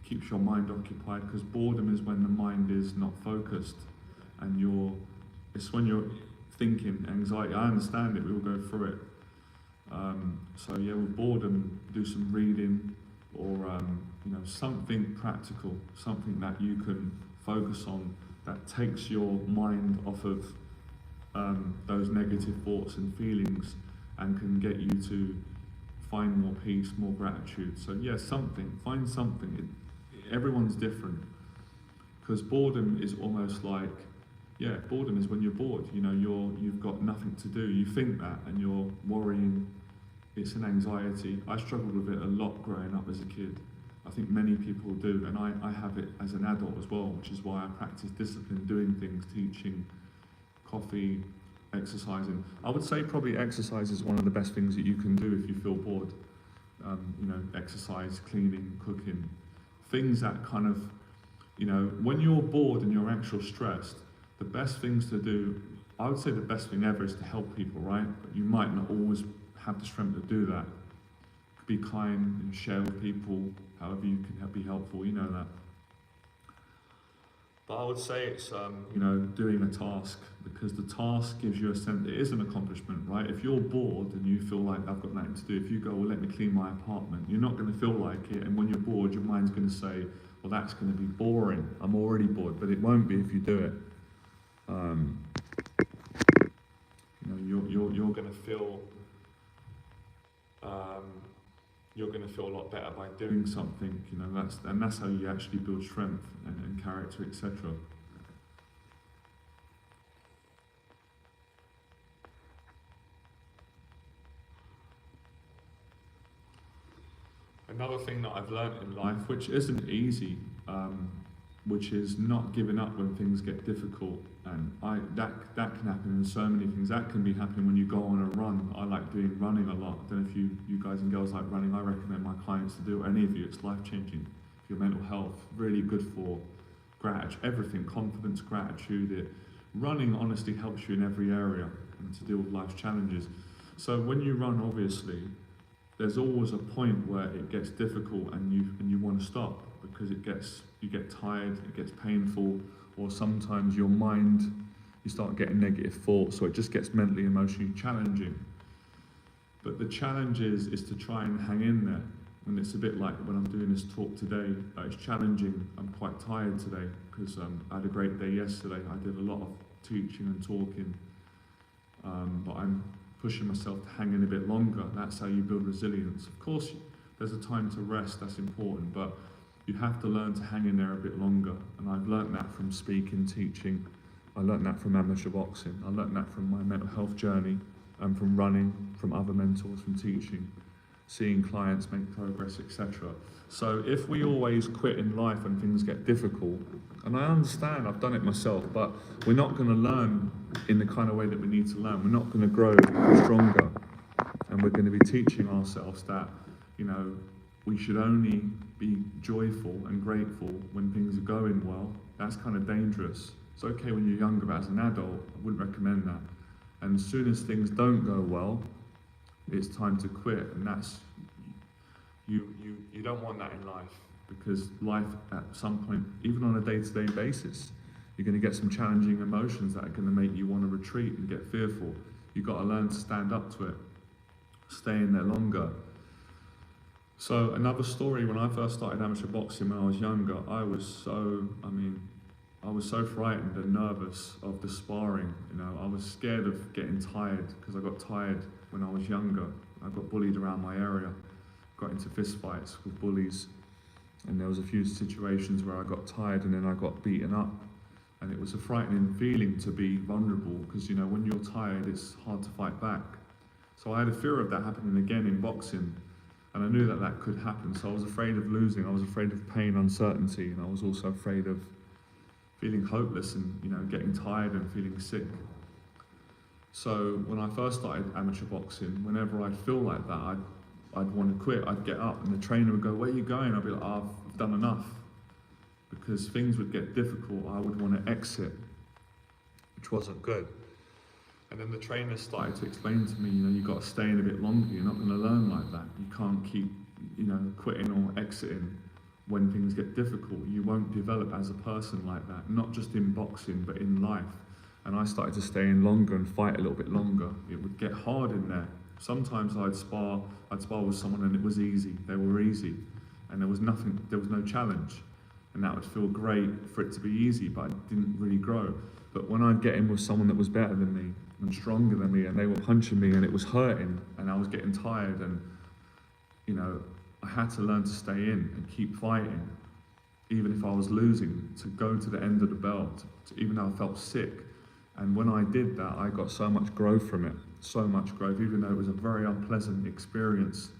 keeps your mind occupied, because boredom is when the mind is not focused, and it's when you're thinking, anxiety. I understand it, we all go through it. With boredom, do some reading, or something practical, something that you can focus on that takes your mind off of those negative thoughts and feelings, and can get you to find more peace, more gratitude. So find something. Everyone's different, because boredom is almost like, boredom is when you're bored. You've got nothing to do. You think that, and you're worrying. It's an anxiety. I struggled with it a lot growing up as a kid. I think many people do, and I have it as an adult as well, which is why I practice discipline, doing things, teaching, coffee, exercising. I would say probably exercise is one of the best things that you can do if you feel bored. Exercise, cleaning, cooking, things that kind of, when you're bored and you're actually stressed, the best things to do, I would say the best thing ever is to help people, right? But you might not always have the strength to do that. Be kind and share with people however you can be helpful, that. But I would say it's, doing a task, because the task gives you a sense, it is an accomplishment, right? If you're bored and you feel like I've got nothing to do, if you go, well, let me clean my apartment, you're not going to feel like it. And when you're bored, your mind's going to say, well, that's going to be boring. I'm already bored, but it won't be if you do it. You're going to feel, you're going to feel a lot better by doing something. That's how you actually build strength and character, etc. Another thing that I've learned in life, which isn't easy, which is not giving up when things get difficult, and that can happen in so many things. That can be happening when you go on a run. I like doing running a lot. I don't know if you guys and girls like running. I recommend my clients to do it. Any of you, it's life-changing for your mental health, really good for gratitude, everything, confidence, gratitude. Running honestly helps you in every area and to deal with life's challenges. So when you run, obviously, there's always a point where it gets difficult and you want to stop, because you get tired, it gets painful, or sometimes your mind, you start getting negative thoughts, so it just gets mentally, emotionally challenging. But the challenge is to try and hang in there. And it's a bit like when I'm doing this talk today, it's challenging. I'm quite tired today because I had a great day yesterday. I did a lot of teaching and talking, but I'm pushing myself to hang in a bit longer. That's how you build resilience. Of course, there's a time to rest, that's important, but you have to learn to hang in there a bit longer. And I've learnt that from speaking, teaching. I learnt that from amateur boxing. I learnt that from my mental health journey, and from running, from other mentors, from teaching. seeing clients make progress, etc. So if we always quit in life when things get difficult, and I understand, I've done it myself, but we're not going to learn in the kind of way that we need to learn. We're not going to grow stronger, and we're going to be teaching ourselves that, you know, we should only be joyful and grateful when things are going well. That's kind of dangerous. It's okay when you're younger, but as an adult, I wouldn't recommend that. And as soon as things don't go well, it's time to quit, and that's, you don't want that in life, because life at some point, even on a day-to-day basis, you're going to get some challenging emotions that are going to make you want to retreat and get fearful. You've got to learn to stand up to it, stay in there longer. So another story, when I first started amateur boxing when I was younger, I was so frightened and nervous of the sparring. You know, I was scared of getting tired, because I got tired when I was younger. I got bullied around my area, got into fist fights with bullies, and there was a few situations where I got tired and then I got beaten up. And it was a frightening feeling to be vulnerable, because, you know, when you're tired, it's hard to fight back. So I had a fear of that happening again in boxing, and I knew that that could happen. So I was afraid of losing, I was afraid of pain, uncertainty, and I was also afraid of feeling hopeless and, you know, getting tired and feeling sick. So when I first started amateur boxing, whenever I'd feel like that, I'd want to quit. I'd get up and the trainer would go, "Where are you going?" I'd be like, "Oh, I've done enough." Because things would get difficult, I would want to exit, which wasn't good. And then the trainer started to explain to me, you know, you've got to stay in a bit longer. You're not going to learn like that. You can't keep, you know, quitting or exiting when things get difficult. You won't develop as a person like that, not just in boxing, but in life. And I started to stay in longer and fight a little bit longer. It would get hard in there. Sometimes I'd spar with someone and it was easy. They were easy. And there was no challenge. And that would feel great for it to be easy, but I didn't really grow. But when I'd get in with someone that was better than me and stronger than me, and they were punching me and it was hurting and I was getting tired, and, you know, I had to learn to stay in and keep fighting, even if I was losing, to go to the end of the belt, even though I felt sick. And when I did that, I got so much growth from it, so much growth, even though it was a very unpleasant experience,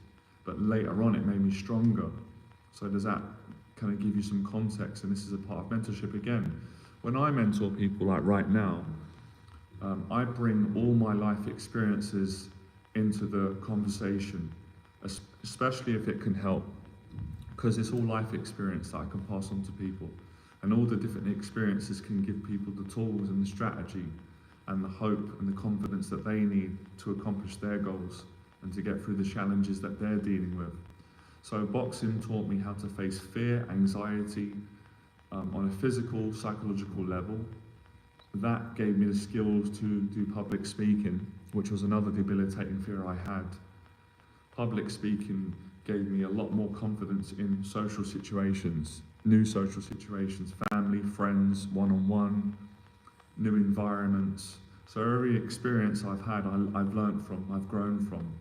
but later on it made me stronger. So does that kind of give you some context? And this is a part of mentorship again. When I mentor people, like right now, I bring all my life experiences into the conversation, especially if it can help, because it's all life experience that I can pass on to people. And all the different experiences can give people the tools and the strategy and the hope and the confidence that they need to accomplish their goals and to get through the challenges that they're dealing with. So boxing taught me how to face fear, anxiety, on a physical, psychological level. That gave me the skills to do public speaking, which was another debilitating fear I had. Public speaking gave me a lot more confidence in social situations, new social situations, family, friends, one-on-one, new environments. So every experience I've had, I've learned from, I've grown from.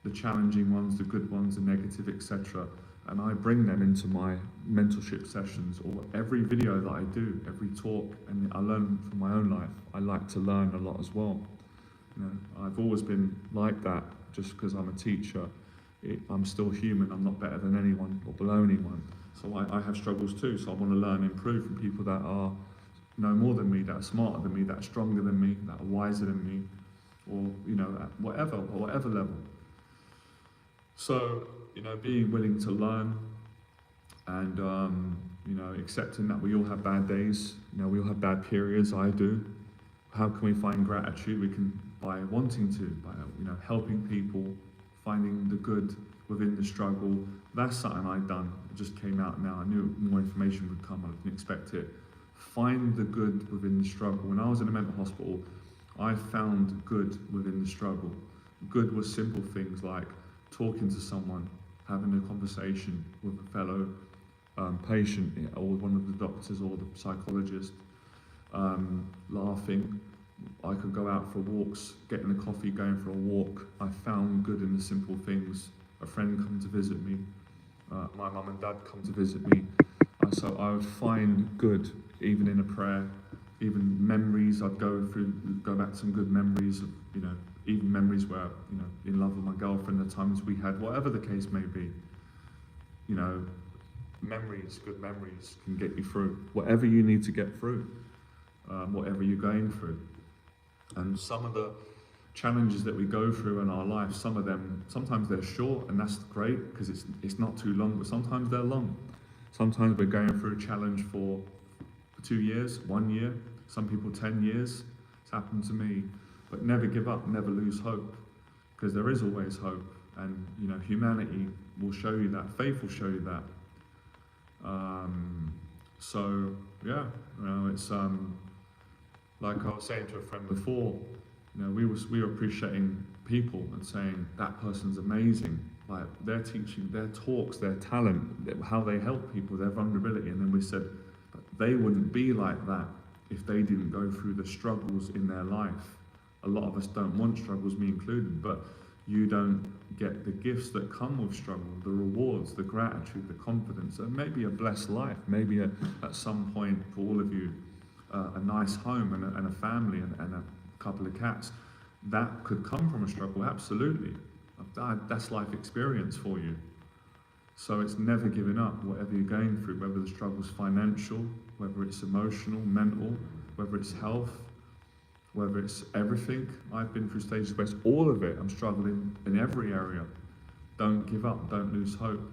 The challenging ones, the good ones, the negative, etc. And I bring them into my mentorship sessions, or every video that I do, every talk, and I learn from my own life. I like to learn a lot as well. You know, I've always been like that. Just because I'm a teacher, I'm still human. I'm not better than anyone or below anyone. So I have struggles too. So I want to learn and improve from people that are know more than me, that are smarter than me, that are stronger than me, that are wiser than me, or, you know, at whatever level. So, you know, being willing to learn and, you know, accepting that we all have bad days, you know, we all have bad periods, I do. How can we find gratitude? We can, by wanting to, by, you know, helping people, finding the good within the struggle. That's something I've done. It just came out now. I knew more information would come, I didn't expect it. Find the good within the struggle. When I was in a mental hospital, I found good within the struggle. Good was simple things like talking to someone, having a conversation with a fellow patient, or one of the doctors or the psychologist, laughing. I could go out for walks, getting a coffee, going for a walk. I found good in the simple things. A friend come to visit me, my mum and dad come to visit me. So I would find good, even in a prayer, even memories. I'd go back to some good memories of, you know, even memories where, you know, in love with my girlfriend, the times we had, whatever the case may be, you know, memories, good memories can get you through whatever you need to get through, whatever you're going through. And some of the challenges that we go through in our life, some of them, sometimes they're short, and that's great because it's not too long, but sometimes they're long. Sometimes we're going through a challenge for 2 years, 1 year, some people 10 years. It's happened to me. But never give up, never lose hope, because there is always hope. And, you know, humanity will show you that, faith will show you that. So yeah, you know, it's like I was saying to a friend before, you know, we were appreciating people and saying that person's amazing, like their teaching, their talks, their talent, how they help people, their vulnerability, and then we said, but they wouldn't be like that if they didn't go through the struggles in their life. A lot of us don't want struggles, me included, but you don't get the gifts that come with struggle, the rewards, the gratitude, the confidence, and maybe a blessed life, maybe at some point for all of you, a nice home and a family and a couple of cats. That could come from a struggle, absolutely. That's life experience for you. So it's never giving up, whatever you're going through, whether the struggle's financial, whether it's emotional, mental, whether it's health, whether it's everything. I've been through stages where it's all of it. I'm struggling in every area. Don't give up, don't lose hope.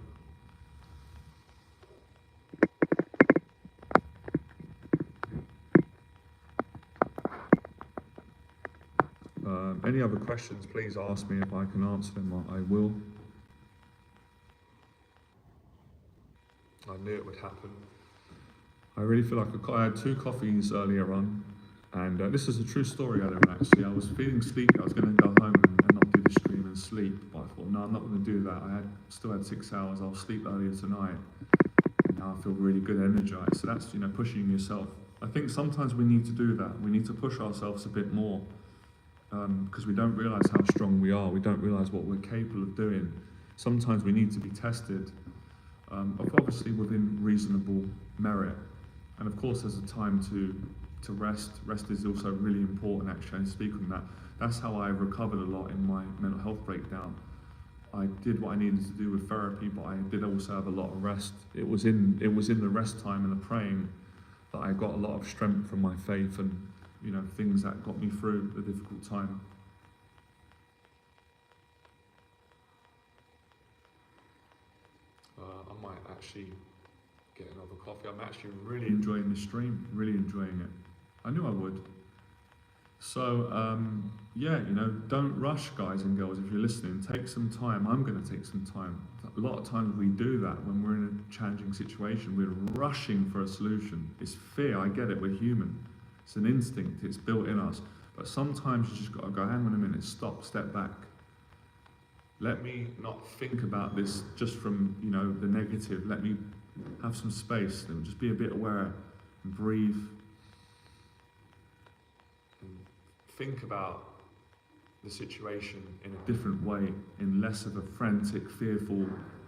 Any other questions, please ask me. If I can answer them, I will. I knew it would happen. I really feel like I had 2 coffees earlier on, and this is a true story, Adam, actually. I was feeling sleepy. I was going to go home and not do the stream and sleep, but I thought, no, I'm not going to do that. Still had 6 hours. I'll sleep earlier tonight. And now I feel really good, energized. So that's, you know, pushing yourself. I think sometimes we need to do that. We need to push ourselves a bit more, because we don't realize how strong we are. We don't realize what we're capable of doing. Sometimes we need to be tested, obviously within reasonable merit. And of course, there's a time to rest. Rest is also really important, actually, and speak on that. That's how I recovered a lot in my mental health breakdown. I did what I needed to do with therapy, but I did also have a lot of rest. It was in the rest time and the praying that I got a lot of strength from my faith and, you know, things that got me through the difficult time. I might actually get another coffee. I'm actually really enjoying the stream, really enjoying it. I knew I would. So, yeah, you know, don't rush, guys and girls, if you're listening. Take some time. I'm going to take some time. A lot of times we do that when we're in a challenging situation. We're rushing for a solution. It's fear, I get it, we're human. It's an instinct, it's built in us. But sometimes you just got to go, hang on a minute, stop, step back. Let me not think about this just from, you know, the negative. Let me have some space. Let me just be a bit aware and breathe. And think about the situation in a different way, in less of a frantic, fearful,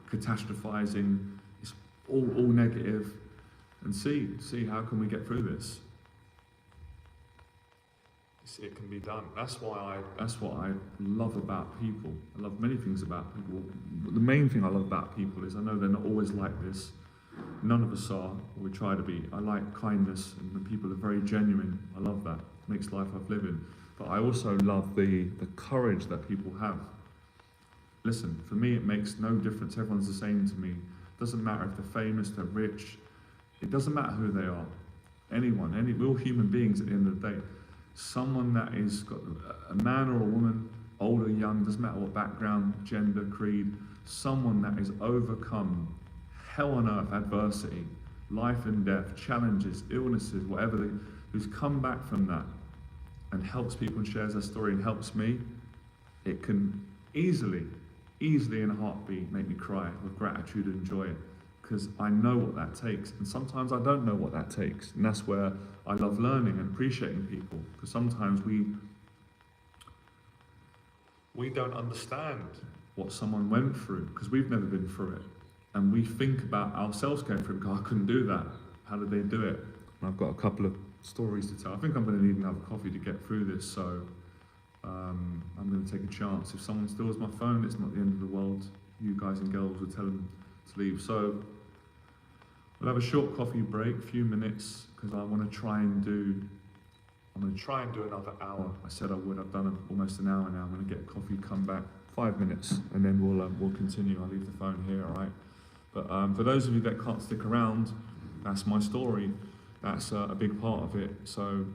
catastrophizing, it's all negative, and see how can we get through this. It can be done. That's what I love about people. I love many things about people. The main thing I love about people is I know they're not always like this. None of us are, or we try to be. I like kindness, and when people are very genuine, I love that. It makes life worth living. But I also love the courage that people have. Listen, for me, it makes no difference. Everyone's the same to me. It doesn't matter if they're famous, they're rich. It doesn't matter who they are. We're all human beings at the end of the day. Someone that is got a man or a woman, old or young, doesn't matter what background, gender, creed, someone that has overcome hell on earth adversity, life and death, challenges, illnesses, whatever, who's come back from that and helps people and shares their story and helps me, it can easily in a heartbeat make me cry with gratitude and joy, because I know what that takes, and sometimes I don't know what that takes, and that's where I love learning and appreciating people, because sometimes we don't understand what someone went through, because we've never been through it, and we think about ourselves going through it. God, I couldn't do that. How did they do it? And I've got a couple of stories to tell. I think I'm going to need another coffee to get through this, so I'm going to take a chance. If someone steals my phone, it's not the end of the world. You guys and girls will tell them to leave. So we'll have a short coffee break, a few minutes, because I'm going to try and do another hour. I said I would. I've done almost an hour now. I'm going to get coffee, come back, 5 minutes, and then we'll continue. I'll leave the phone here, all right? But for those of you that can't stick around, that's my story. That's a big part of it. So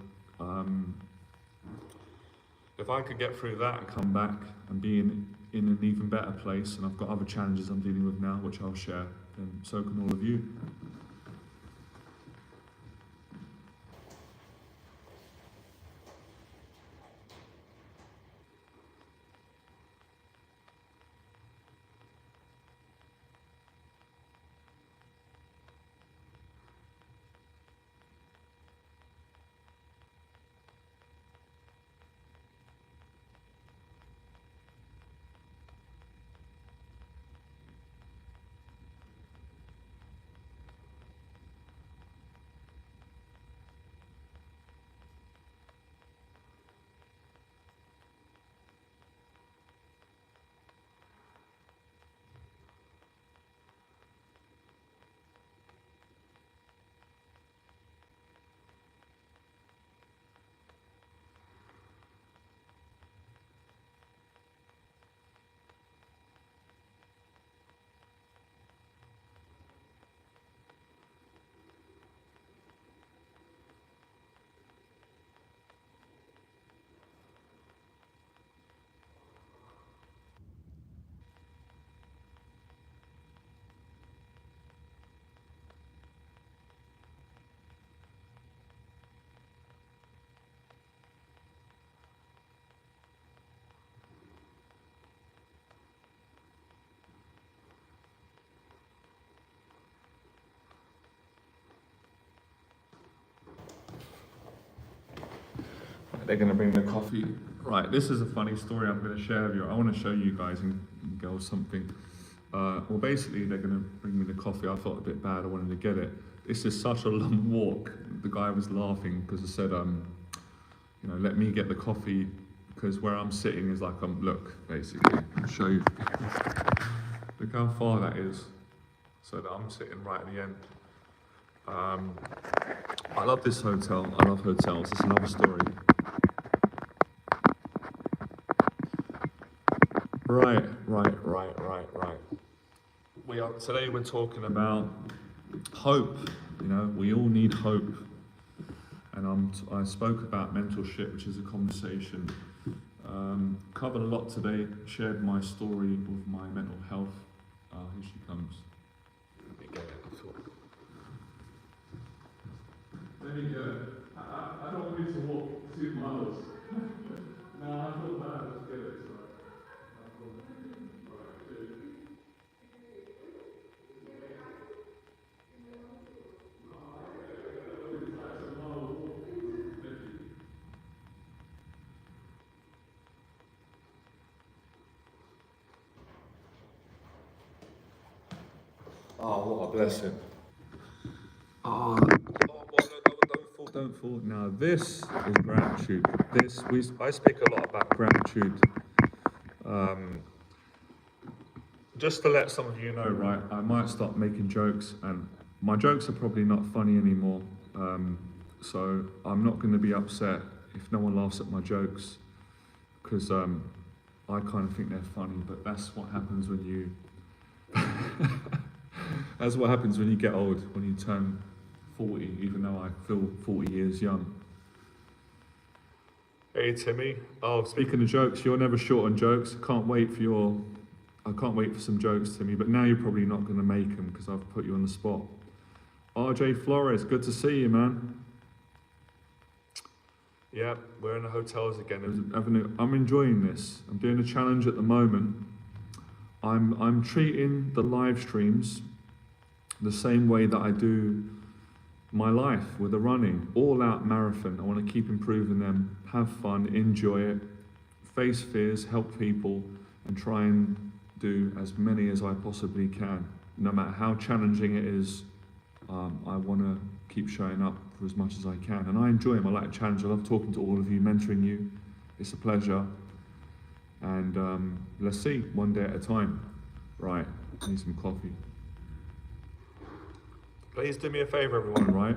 if I could get through that and come back and be in an even better place, and I've got other challenges I'm dealing with now, which I'll share, then so can all of you. They're going to bring the coffee. Right, this is a funny story I'm going to share with you. I want to show you guys and girls something. Well, basically, they're going to bring me the coffee. I felt a bit bad. I wanted to get it. This is such a long walk. The guy was laughing because I said, let me get the coffee, because where I'm sitting is like, look, basically, I'll show you. Look how far that is. So that I'm sitting right at the end. I love this hotel. I love hotels. It's another story. Right. Today we're talking about hope. We all need hope. And I spoke about mentorship, which is a conversation. Covered a lot today, shared my story with my mental health. Here she comes. Let me get it. There you go. I don't want you to walk 2 miles. No, I feel bad. Let's get it. Oh, what a blessing. Don't fall. Now this is gratitude. I speak a lot about gratitude. Just to let some of you know, right, I might stop making jokes, and my jokes are probably not funny anymore. So I'm not going to be upset if no one laughs at my jokes, because I kind of think they're funny, but that's what happens when you that's what happens when you get old, when you turn 40, even though I feel 40 years young. Hey Timmy. Oh, speaking of jokes, you're never short on jokes. I can't wait for some jokes, Timmy, but now you're probably not going to make them because I've put you on the spot. RJ Flores, good to see you, man. Yeah, we're in the hotels again. I'm enjoying this. I'm doing a challenge at the moment. I'm treating the live streams the same way that I do my life with the running, all-out marathon. I want to keep improving them, have fun, enjoy it, face fears, help people, and try and do as many as I possibly can. No matter how challenging it is, I want to keep showing up for as much as I can. And I enjoy them. I like a challenge. I love talking to all of you, mentoring you, It's a pleasure. And let's see, one day at a time. Right, I need some coffee. Please do me a favor, everyone, right?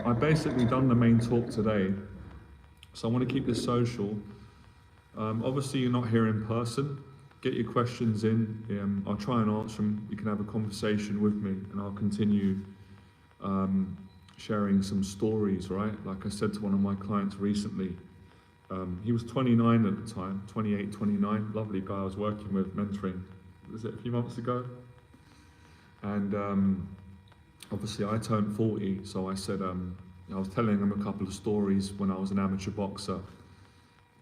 I've basically done the main talk today, so I want to keep this social. Obviously, you're not here in person. Get your questions in. I'll try and answer them. You can have a conversation with me, and I'll continue sharing some stories, right? Like I said to one of my clients recently, he was 29 at the time, 28, 29, lovely guy I was working with, mentoring, was it a few months ago? And obviously I turned 40, so I said, I was telling him a couple of stories when I was an amateur boxer,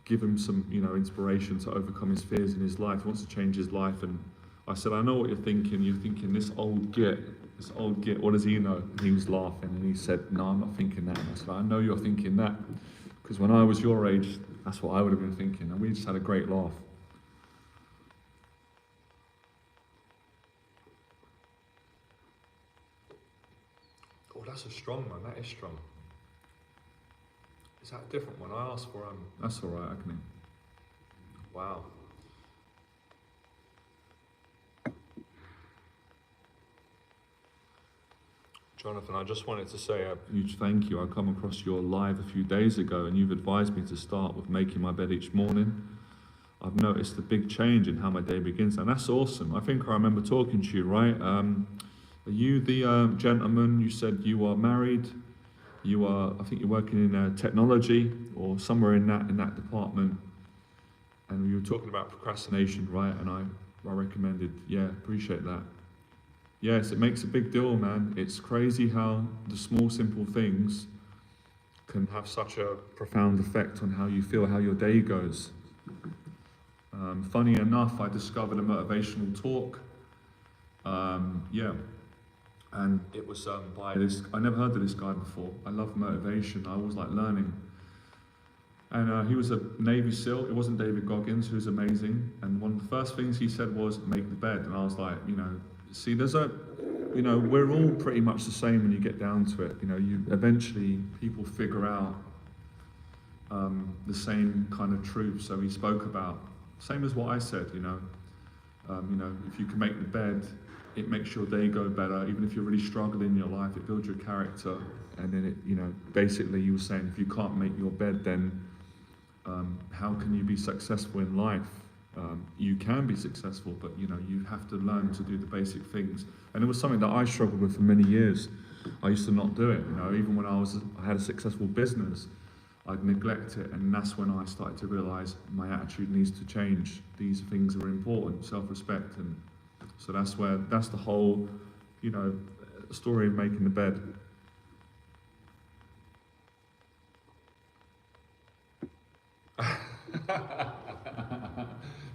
give him some, inspiration to overcome his fears in his life. He wants to change his life, and I said, I know what you're thinking this old git, what does he know? And he was laughing, and he said, no, I'm not thinking that. And I said, I know you're thinking that, because when I was your age, that's what I would have been thinking, and we just had a great laugh. Oh, that's a strong one, that is strong. Is that a different one? I asked for, that's all right, Agni. Wow. Jonathan, I just wanted to say a huge thank you. I come across your live a few days ago, and you've advised me to start with making my bed each morning. I've noticed a big change in how my day begins, and that's awesome. I think I remember talking to you, right? Are you the gentleman, you said you are married, I think you're working in technology, or somewhere in that department, and you were talking about procrastination, right? And I recommended, yeah, appreciate that. Yes, it makes a big deal, man. It's crazy how the small, simple things can have such a profound effect on how you feel, how your day goes. Funny enough, I discovered a motivational talk. And it was by this, I never heard of this guy before. I love motivation, I always like learning. And he was a Navy SEAL. It wasn't David Goggins, who was amazing. And one of the first things he said was, make the bed. And I was like, see, we're all pretty much the same when you get down to it. You eventually, people figure out the same kind of truth. So he spoke about, same as what I said, if you can make the bed, it makes your day go better. Even if you're really struggling in your life, it builds your character. And then basically you were saying, if you can't make your bed, then how can you be successful in life? You can be successful, but you have to learn to do the basic things. And it was something that I struggled with for many years. I used to not do it. Even when I had a successful business, I'd neglect it, and that's when I started to realize my attitude needs to change. These things are important, self-respect, and so that's the whole, story of making the bed.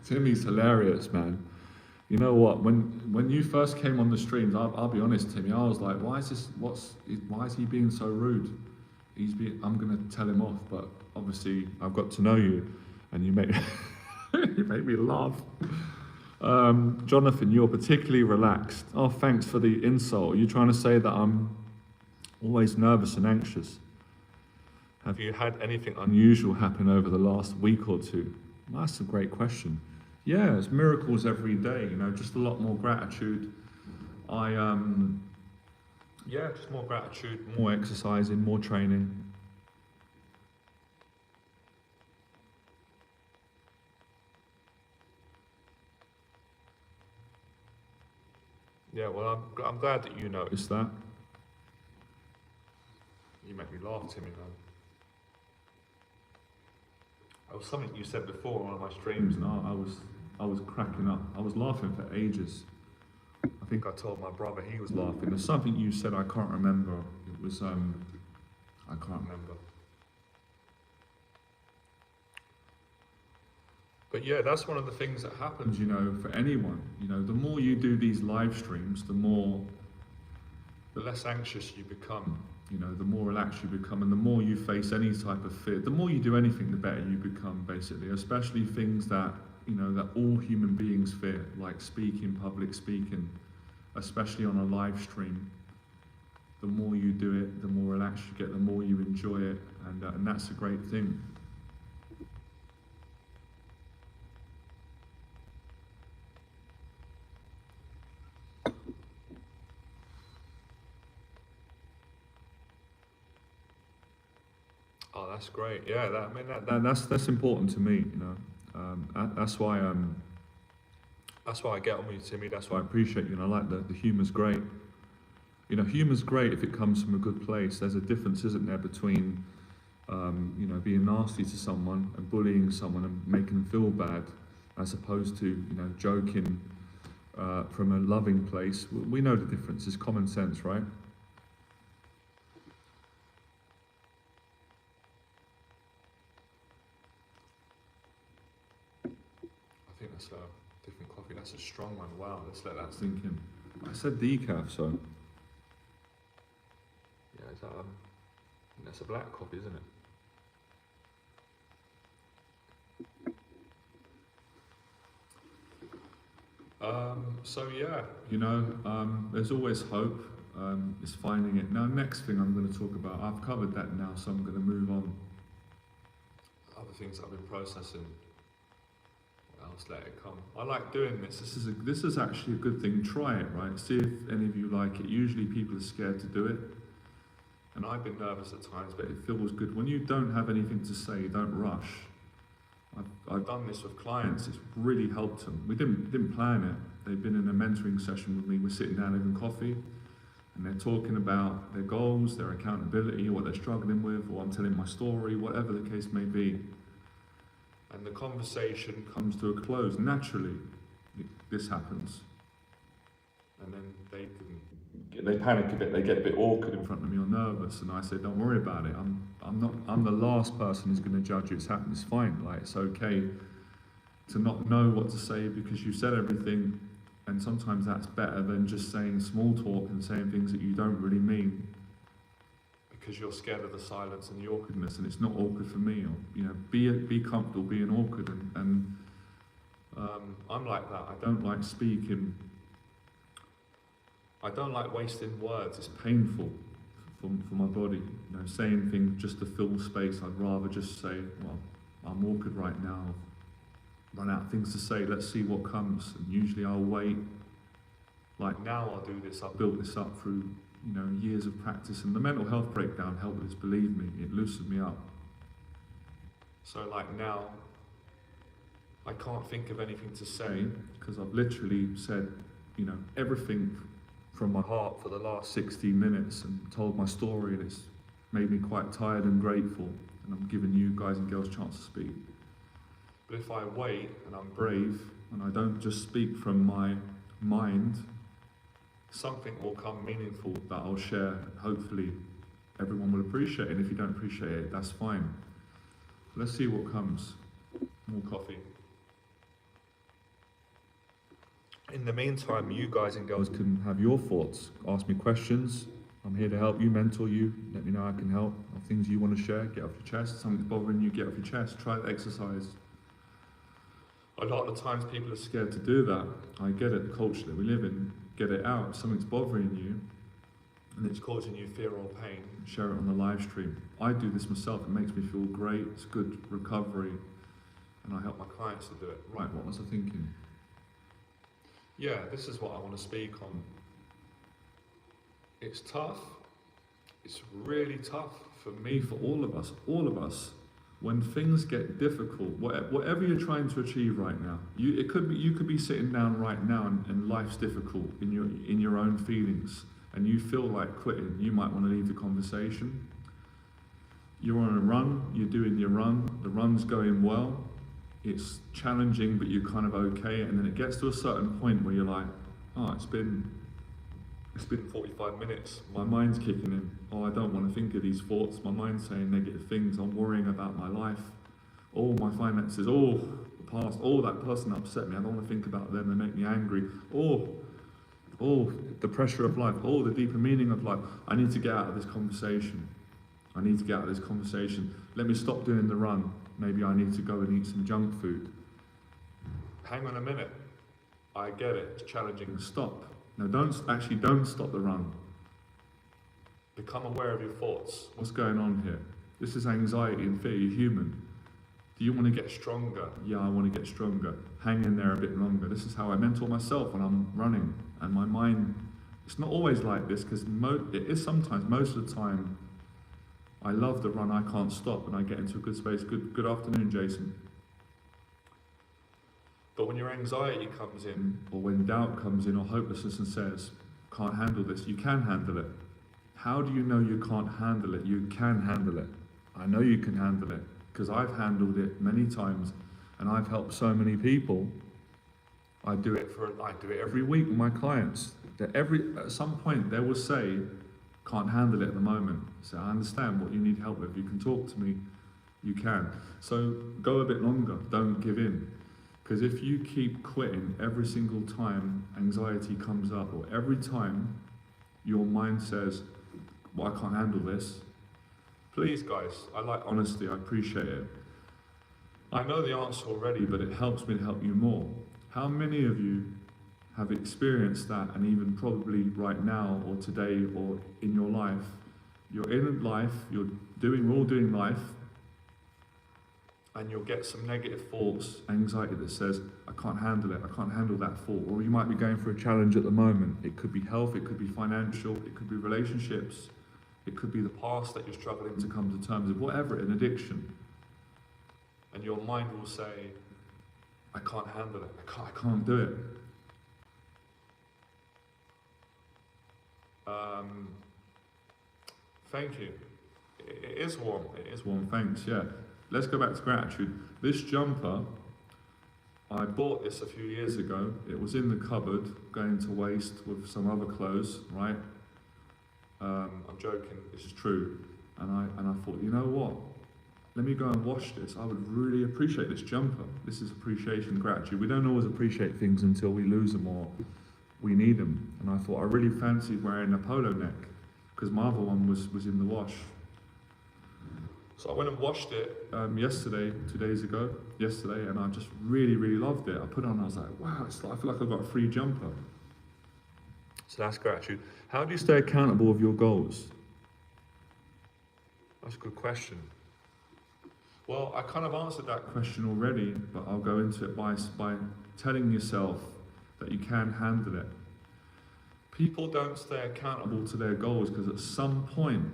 Timmy's hilarious, man. You know what? When you first came on the streams, I'll be honest, Timmy. I was like, why is he being so rude? I'm gonna tell him off, but obviously I've got to know you, and you make you make me laugh. Jonathan, you're particularly relaxed. Oh, thanks for the insult. Are you trying to say that I'm always nervous and anxious? Have you had anything unusual happen over the last week or two? Well, that's a great question. Yeah, it's miracles every day, just a lot more gratitude. Just more gratitude, more exercising, more training. Yeah, well, I'm glad that you noticed that. You make me laugh, Timmy, man. That was something you said before on one of my streams, and I was cracking up. I was laughing for ages. I think I told my brother, he was laughing. There's something you said, I can't remember. It was, I can't remember. But yeah, that's one of the things that happens, for anyone. The more you do these live streams, the less anxious you become. The more relaxed you become, and the more you face any type of fear, the more you do anything, the better you become, basically. Especially things that, that all human beings fear, like public speaking, especially on a live stream. The more you do it, the more relaxed you get, the more you enjoy it, and that's a great thing. Oh, that's great. Yeah, I mean that's important to me. You know, that's why I get on with you, Timmy. That's why I appreciate you. And I like the humour's great. You know, humour's great if it comes from a good place. There's a difference, isn't there, between you know, being nasty to someone and bullying someone and making them feel bad, as opposed to, you know, joking from a loving place. We know the difference. It's common sense, right? I think that's a different coffee. That's a strong one. Wow, let's let that sink in. I said decaf, so yeah, is that that's a black coffee, isn't it? So yeah, you know, there's always hope. It's finding it. Now, next thing I'm going to talk about, I've covered that now, so I'm going to move on. Other things I've been processing. What else? Let it come. I like doing this. This is actually a good thing. Try it, right? See if any of you like it. Usually people are scared to do it, and I've been nervous at times, but it feels good. When you don't have anything to say, don't rush. I've done this with clients. It's really helped them. We didn't plan it. They've been in a mentoring session with me. We're sitting down having coffee, and they're talking about their goals, their accountability, what they're struggling with, or I'm telling my story, whatever the case may be. And the conversation comes to a close. Naturally, this happens. And then they panic a bit, they get a bit awkward in front of me or nervous, and I say, don't worry about it. I'm the last person who's going to judge you. It's happened, it's fine. Like, it's okay to not know what to say because you said everything, and sometimes that's better than just saying small talk and saying things that you don't really mean because you're scared of the silence and the awkwardness, and it's not awkward for me. Or, you know, be comfortable being awkward, and I'm like that. I don't like speaking. I don't like wasting words. It's painful for my body. You know, saying things just to fill space. I'd rather just say, well, I'm awkward right now. Run out of things to say. Let's see what comes. And usually I'll wait. Like now I'll do this. I've built this up through, you know, years of practice. And the mental health breakdown helped this, believe me. It loosened me up. So like now, I can't think of anything to say because I've literally said, you know, everything from my heart for the last 16 minutes and told my story, and it's made me quite tired and grateful, and I'm giving you guys and girls a chance to speak. But if I wait and I'm brave and I don't just speak from my mind, something will come meaningful that I'll share. Hopefully everyone will appreciate it, and if you don't appreciate it, that's fine. Let's see what comes. More coffee. In the meantime, you guys and girls can have your thoughts. Ask me questions. I'm here to help you, mentor you. Let me know how I can help. Or things you want to share, get off your chest. Something's bothering you, get off your chest. Try the exercise. A lot of the times people are scared to do that. I get it, the culture that we live in. Get it out. If something's bothering you and it's causing you fear or pain, share it on the live stream. I do this myself. It makes me feel great. It's good recovery. And I help my clients to do it. Right, what was I thinking? Yeah, this is what I want to speak on. It's tough. It's really tough for me, for all of us. When things get difficult, whatever you're trying to achieve right now, you could be sitting down right now and life's difficult in your own feelings, and you feel like quitting. You might want to leave the conversation. You're on a run. You're doing your run. The run's going well. It's challenging, but you're kind of okay, and then it gets to a certain point where you're like, oh, it's been 45 minutes, my mind's kicking in, oh, I don't want to think of these thoughts, my mind's saying negative things, I'm worrying about my life, oh, my finances, oh, the past, oh, that person upset me, I don't want to think about them, they make me angry, oh, the pressure of life, oh, the deeper meaning of life. I need to get out of this conversation. Let me stop doing the run. Maybe I need to go and eat some junk food. Hang on a minute. I get it. It's challenging. Stop. No, don't stop the run. Become aware of your thoughts. What's going on here? This is anxiety and fear. You're human. Do you want to get stronger? Yeah, I want to get stronger. Hang in there a bit longer. This is how I mentor myself when I'm running. And my mind, it's not always like this, because it is sometimes, most of the time, I love the run, I can't stop, and I get into a good space. Good afternoon, Jason. But when your anxiety comes in, or when doubt comes in, or hopelessness and says, can't handle this, you can handle it. How do you know you can't handle it? You can handle it. I know you can handle it, because I've handled it many times, and I've helped so many people. I do it every week with my clients. At some point they will say, can't handle it at the moment. So I understand what you need help with. You can talk to me, you can. So go a bit longer, don't give in. Because if you keep quitting every single time anxiety comes up, or every time your mind says, well, I can't handle this. Please guys, I like honesty, I appreciate it. I know the answer already, but it helps me to help you more. How many of you have experienced that, and even probably right now or today or in your life, you're in life, we're all doing life, and you'll get some negative thoughts, anxiety that says, I can't handle it, I can't handle that thought. Or you might be going through a challenge at the moment. It could be health, it could be financial, it could be relationships, it could be the past that you're struggling to come to terms with, whatever, an addiction. And your mind will say, I can't handle it, I can't do it. Thank you. It is warm, thanks, yeah. Let's go back to gratitude. This jumper, I bought this a few years ago. It was in the cupboard, going to waste with some other clothes, right? I'm joking, this is true. And I thought, you know what? Let me go and wash this. I would really appreciate this jumper. This is appreciation, gratitude. We don't always appreciate things until we lose them or we need them. And I thought I really fancied wearing a polo neck, because my other one was in the wash. So I went and washed it yesterday, 2 days ago, and I just really, really loved it. I put it on, I was like, wow, I feel like I've got a free jumper. So that's gratitude. How do you stay accountable with your goals? That's a good question. Well, I kind of answered that question already, but I'll go into it by telling yourself that you can handle it. People don't stay accountable to their goals because at some point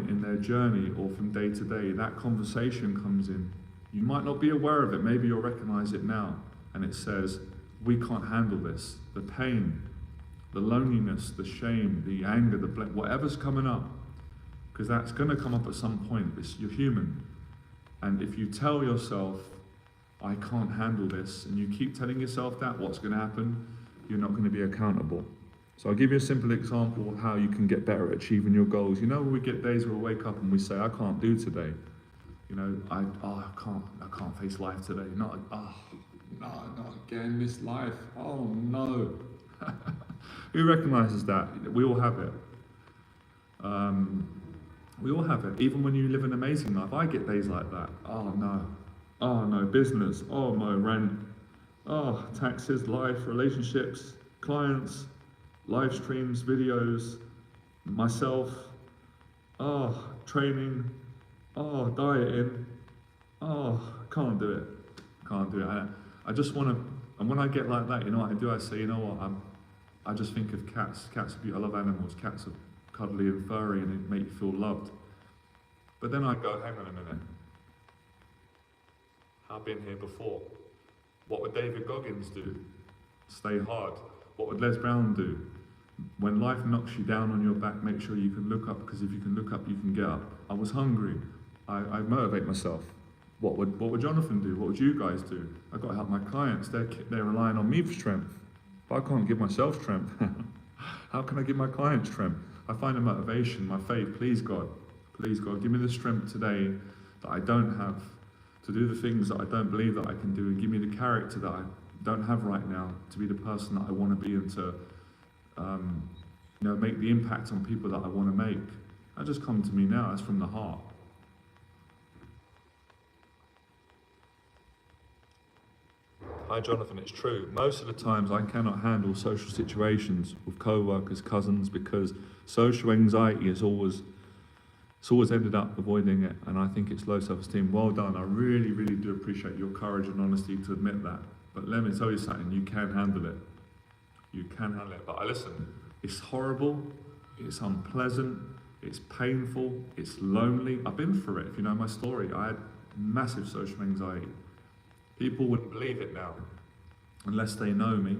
in their journey or from day to day, that conversation comes in. You might not be aware of it, maybe you'll recognize it now, and it says, we can't handle this. The pain, the loneliness, the shame, the anger, the blame, whatever's coming up, because that's going to come up at some point. You're human. And if you tell yourself, I can't handle this, and you keep telling yourself that, what's going to happen? You're not going to be accountable. So I'll give you a simple example of how you can get better at achieving your goals. You know, when we get days where we wake up and we say, I can't do today. You know, I can't face life today. Not again, this life. Oh no. Who recognizes that? We all have it. We all have it. Even when you live an amazing life, I get days like that. Oh no, business. Oh no, rent. Oh, taxes, life, relationships, clients, live streams, videos, myself, oh, training, oh, dieting, oh, can't do it. I just want to, and when I get like that, you know what I do? I say, you know what, I just think of cats. Cats are beautiful. I love animals. Cats are cuddly and furry and they make you feel loved. But then I go, hang on a minute. I've been here before. What would David Goggins do? Stay hard. What would Les Brown do? When life knocks you down on your back, make sure you can look up, because if you can look up, you can get up. I was hungry. I motivate myself. What would Jonathan do? What would you guys do? I've got to help my clients. They're relying on me for strength. But I can't give myself strength. How can I give my clients strength? I find a motivation, my faith. Please God, give me the strength today that I don't have to do the things that I don't believe that I can do, and give me the character that I don't have right now to be the person that I want to be, and to make the impact on people that I want to make. That just come to me now. That's from the heart. Hi Jonathan, it's true. Most of the times I cannot handle social situations with co-workers, cousins, because social anxiety is always ended up avoiding it, and I think it's low self-esteem. Well done. I really, really do appreciate your courage and honesty to admit that. But let me tell you something, you can handle it. You can handle it. But listen, it's horrible, it's unpleasant, It's painful, it's lonely. I've been through it. If you know my story, I had massive social anxiety. People wouldn't believe it now, unless they know me.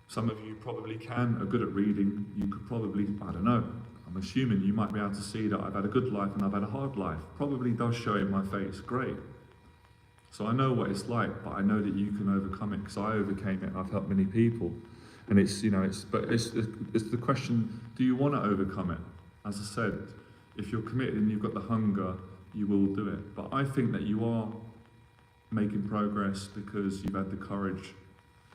Some of you probably are good at reading. You could probably, I don't know, I'm assuming you might be able to see that I've had a good life and I've had a hard life. Probably does show in my face, great. So I know what it's like, but I know that you can overcome it because I overcame it and I've helped many people. And it's the question, do you want to overcome it? As I said, if you're committed and you've got the hunger, you will do it. But I think that you are making progress because you've had the courage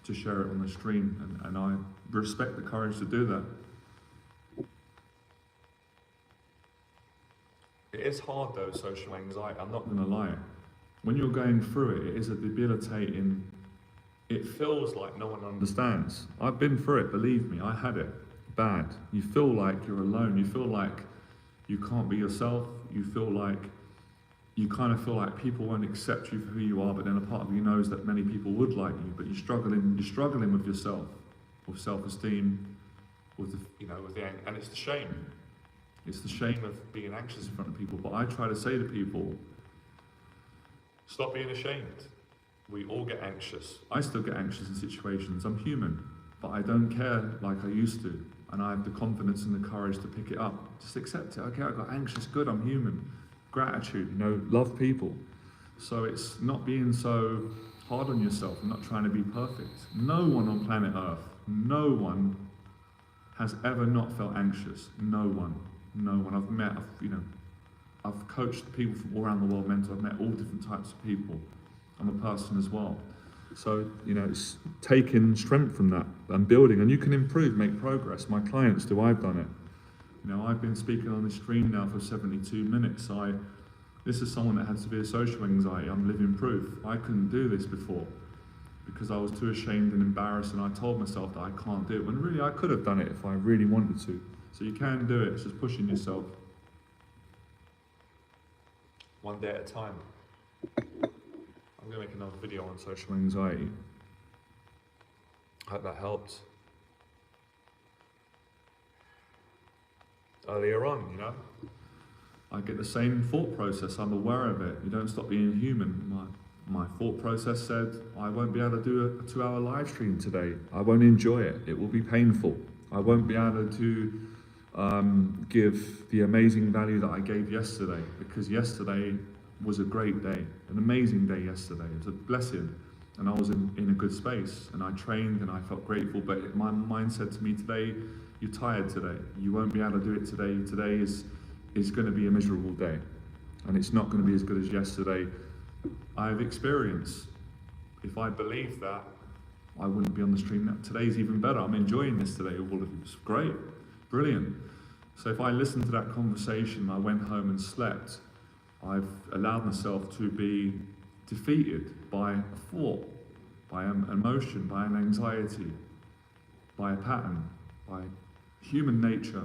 to share it on the stream, and I respect the courage to do that. It is hard though, social anxiety, I'm not going to lie. When you're going through it, it is a debilitating, it feels like no one understands. I've been through it, believe me, I had it bad. You feel like you're alone, you feel like you can't be yourself, you kind of feel like people won't accept you for who you are, but then a part of you knows that many people would like you, but you're struggling with yourself, with self-esteem, with and it's the shame. It's the shame of being anxious in front of people, but I try to say to people, stop being ashamed. We all get anxious. I still get anxious in situations, I'm human, but I don't care like I used to, and I have the confidence and the courage to pick it up. Just accept it, okay, I got anxious, good, I'm human. Gratitude, love people. So it's not being so hard on yourself and not trying to be perfect. No one on planet Earth, no one has ever not felt anxious. No one. I've coached people from all around the world mentally. I've met all different types of people. I'm a person as well. So, it's taking strength from that and building, and you can improve, make progress. My clients do, I've done it. I've been speaking on this stream now for 72 minutes. This is someone that had severe social anxiety. I'm living proof. I couldn't do this before because I was too ashamed and embarrassed, and I told myself that I can't do it, when really I could have done it if I really wanted to. So you can do it, it's just pushing yourself. One day at a time. I'm going to make another video on social anxiety. I hope that helped. Earlier on, I get the same thought process, I'm aware of it. You don't stop being human. My thought process said, I won't be able to do a 2-hour live stream today. I won't enjoy it. It will be painful. I won't be able to give the amazing value that I gave yesterday, because yesterday was a great day, an amazing day yesterday. It was a blessing, and I was in a good space, and I trained and I felt grateful, but my mind said to me today, you're tired today. You won't be able to do it today. Today is going to be a miserable day, and it's not going to be as good as yesterday. I have experience. If I believed that, I wouldn't be on the stream now. Today's even better. I'm enjoying this today. All of it was great, brilliant. So if I listened to that conversation, I went home and slept, I've allowed myself to be defeated by a thought, by an emotion, by an anxiety, by a pattern, by human nature.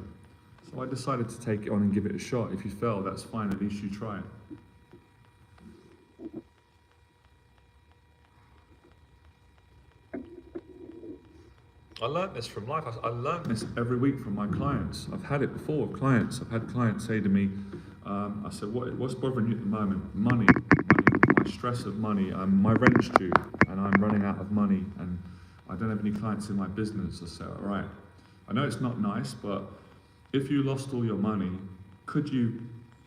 So I decided to take it on and give it a shot. If you fail, that's fine, at least you try it. I learned this from life. I learned this every week from my clients. I've had it before with clients. I've had clients say to me, I said, what's bothering you at the moment? Money, my stress of money. My rent's due and I'm running out of money and I don't have any clients in my business. I said, all right, I know it's not nice, but if you lost all your money,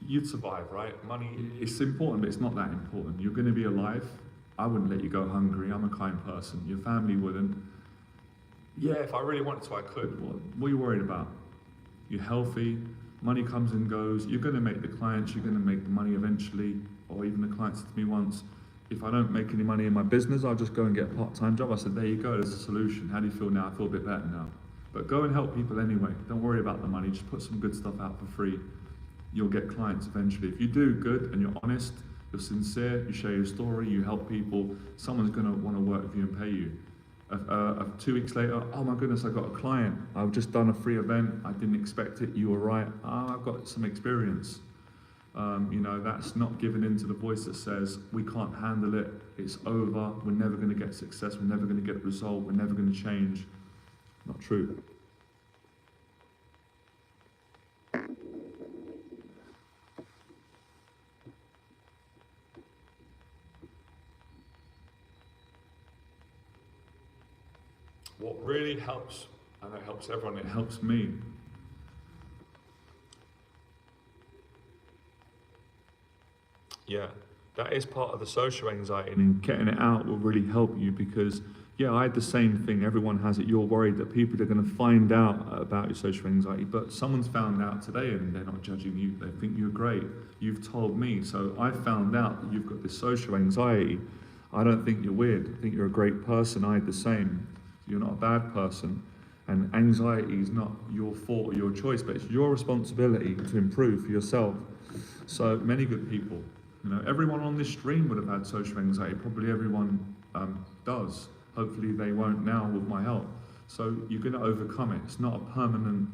you'd survive, right? Money, it's important, but it's not that important. You're going to be alive. I wouldn't let you go hungry. I'm a kind person. Your family wouldn't. Yeah, if I really wanted to, I could. What are you worried about? You're healthy, money comes and goes, you're going to make the clients, you're going to make the money eventually, or even the clients said to me once, if I don't make any money in my business, I'll just go and get a part-time job. I said, there you go, there's a solution. How do you feel now? I feel a bit better now. But go and help people anyway. Don't worry about the money, just put some good stuff out for free. You'll get clients eventually. If you do good and you're honest, you're sincere, you share your story, you help people, someone's going to want to work with you and pay you. 2 weeks later, oh my goodness, I got a client. I've just done a free event. I didn't expect it. You were right. I've got some experience. That's not giving in to the voice that says, we can't handle it. It's over. We're never going to get success. We're never going to get a result. We're never going to change. Not true. what really helps, and it helps everyone, it helps me. Yeah, that is part of the social anxiety, and getting it out will really help you, because yeah, I had the same thing. Everyone has it. You're worried that people are going to find out about your social anxiety, but someone's found out today and they're not judging you. They think you're great. You've told me. So I found out that you've got this social anxiety. I don't think you're weird. I think you're a great person. I had the same. You're not a bad person. And anxiety is not your fault or your choice, but it's your responsibility to improve for yourself. So many good people, you know, everyone on this stream would have had social anxiety. Probably everyone does. Hopefully they won't now with my help. So you're going to overcome it. It's not a permanent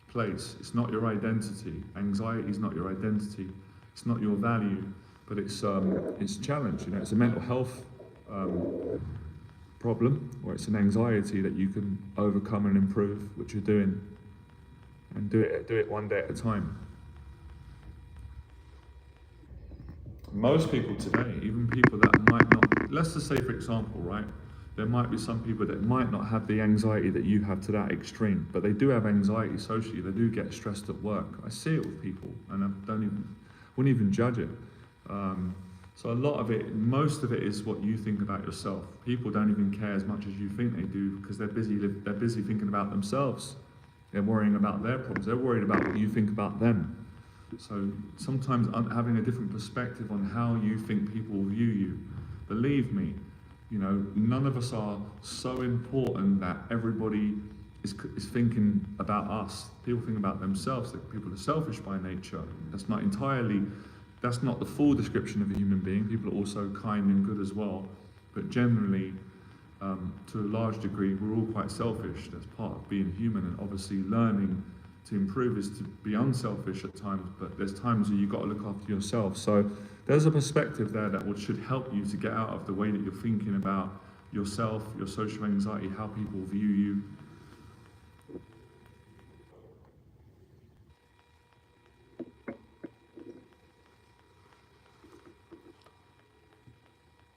place. It's not your identity. Anxiety is not your identity. It's not your value, but it's a challenge. You know, it's a mental health problem, or it's an anxiety that you can overcome and improve, which you're doing, and do it one day at a time. Most people today, even people that might not, let's just say for example, right, there might be some people that might not have the anxiety that you have to that extreme, but they do have anxiety socially. They do get stressed at work. I see it with people, and I wouldn't even judge it. So a lot of it, most of it, is what you think about yourself. People don't even care as much as you think they do, because they're busy thinking about themselves. They're worrying about their problems. They're worried about what you think about them. So sometimes having a different perspective on how you think people will view you. Believe me, you know, none of us are so important that everybody is thinking about us. People think about themselves. That people are selfish by nature. That's not the full description of a human being. People are also kind and good as well. But generally, to a large degree, we're all quite selfish. That's part of being human, and obviously learning to improve is to be unselfish at times, but there's times where you've got to look after yourself. So there's a perspective there that should help you to get out of the way that you're thinking about yourself, your social anxiety, how people view you.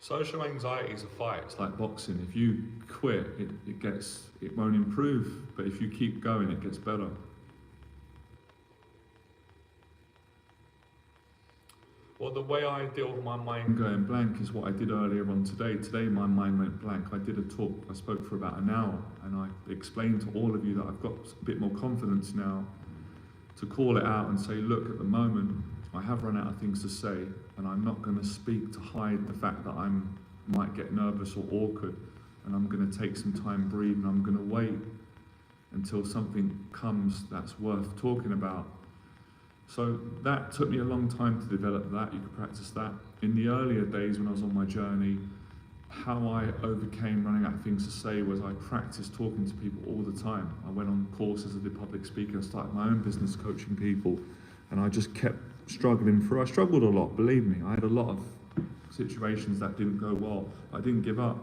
Social anxiety is a fight. It's like boxing. If you quit, it won't improve, but if you keep going, it gets better. Well, the way I deal with my mind going blank is what I did earlier on today. Today my mind went blank. I did a talk, I spoke for about an hour, and I explained to all of you that I've got a bit more confidence now to call it out and say, look, at the moment, I have run out of things to say, and I'm not going to speak to hide the fact that I might get nervous or awkward, and I'm going to take some time, breathe, and I'm going to wait until something comes that's worth talking about. So that took me a long time to develop that. You could practice that. In the earlier days when I was on my journey, how I overcame running out of things to say was I practiced talking to people all the time. I went on courses, I did public speaking, I started my own business coaching people, and I just kept struggling through. I struggled a lot, believe me. I had a lot of situations that didn't go well. I didn't give up.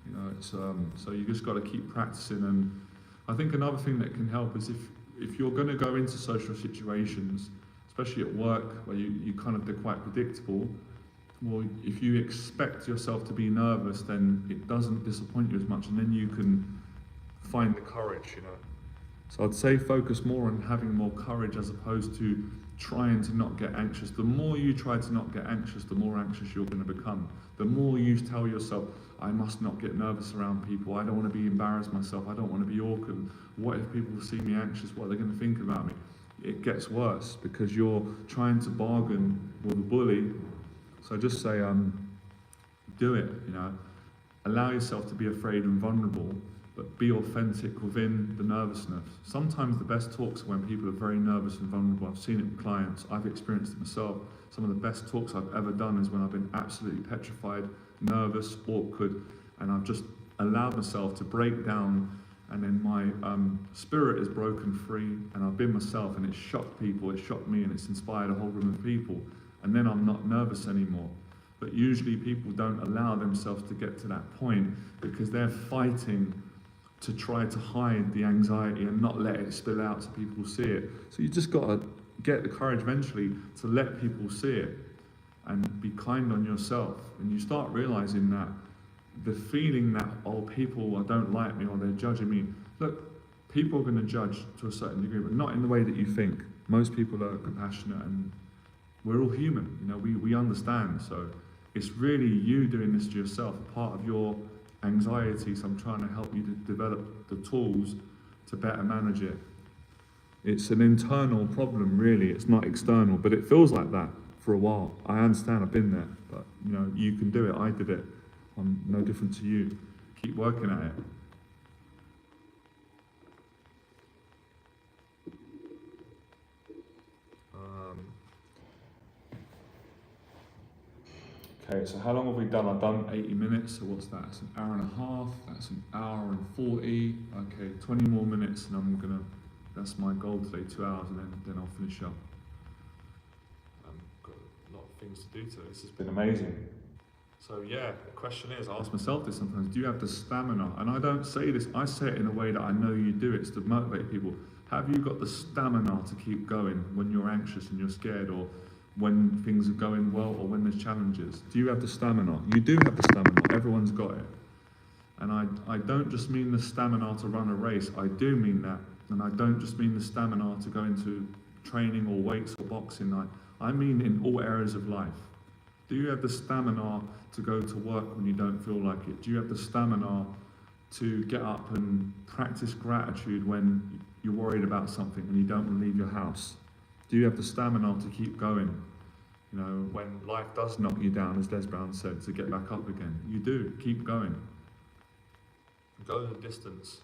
You know, it's, so you just got to keep practicing. And I think another thing that can help is if you're going to go into social situations, especially at work where they're quite predictable, well, if you expect yourself to be nervous, then it doesn't disappoint you as much, and then you can find the courage, you know. So I'd say focus more on having more courage as opposed to trying to not get anxious. The more you try to not get anxious, the more anxious you're going to become. The more you tell yourself, I must not get nervous around people, I don't want to be embarrassed myself, I don't want to be awkward, what if people see me anxious, what are they going to think about me? It gets worse because you're trying to bargain with a bully. So just say, do it, you know. Allow yourself to be afraid and vulnerable, but be authentic within the nervousness. Sometimes the best talks are when people are very nervous and vulnerable. I've seen it with clients, I've experienced it myself. Some of the best talks I've ever done is when I've been absolutely petrified, nervous, awkward, and I've just allowed myself to break down, and then my spirit is broken free, and I've been myself, and it's shocked people, it's shocked me, and it's inspired a whole room of people, and then I'm not nervous anymore. But usually people don't allow themselves to get to that point because they're fighting to try to hide the anxiety and not let it spill out so people see it. So you just got to get the courage eventually to let people see it and be kind on yourself. And you start realizing that the feeling that, oh, people don't like me or they're judging me. Look, people are going to judge to a certain degree, but not in the way that you think. Most people are compassionate and we're all human, you know, we understand. So it's really you doing this to yourself, part of your anxiety. So I'm trying to help you to develop the tools to better manage it. It's an internal problem, really. It's not external, but it feels like that for a while. I understand, I've been there, but you know, you can do it. I did it. I'm no different to you. Keep working at it. Okay, so how long have we done? I've done 80 minutes, so what's that? It's an hour and a half, that's an hour and 40. Okay, 20 more minutes and that's my goal today, 2 hours, and then I'll finish up. I've got a lot of things to do today. This has been amazing. So yeah, the question is, I ask myself this sometimes, do you have the stamina? And I don't say this, I say it in a way that I know you do. It's to motivate people. Have you got the stamina to keep going when you're anxious and you're scared, or when things are going well, or when there's challenges? Do you have the stamina? You do have the stamina, everyone's got it. And I don't just mean the stamina to run a race, I do mean that. And I don't just mean the stamina to go into training or weights or boxing, I mean in all areas of life. Do you have the stamina to go to work when you don't feel like it? Do you have the stamina to get up and practice gratitude when you're worried about something and you don't want to leave your house? Do you have the stamina to keep going? You know, when life does knock you down, as Des Brown said, to get back up again. You do, keep going. Go the distance.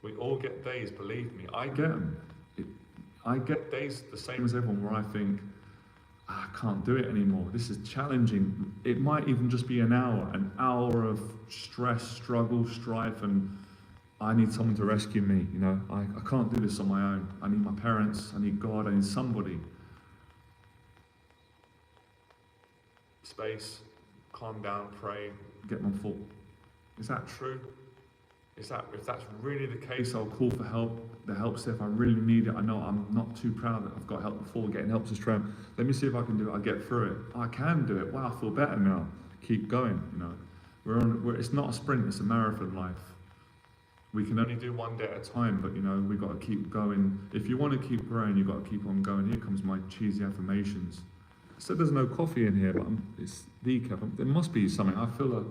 We all get days, believe me, I get them. I get days the same as everyone where I think, I can't do it anymore. This is challenging. It might even just be an hour of stress, struggle, strife, and I need someone to rescue me, you know. I can't do this on my own. I need my parents, I need God, I need somebody. Space, calm down, pray, get my thought. Is that true? If that's really the case, I'll call for help. The help if I really need it. I know I'm not too proud that I've got help before. Getting help is trying. Let me see if I can do it. I'll get through it. I can do it. Wow, I feel better now. Keep going. You know, it's not a sprint. It's a marathon life. We can only do one day at a time, but you know, we've got to keep going. If you want to keep growing, you've got to keep on going. Here comes my cheesy affirmations. I said there's no coffee in here, but it's decaf. There must be something. I feel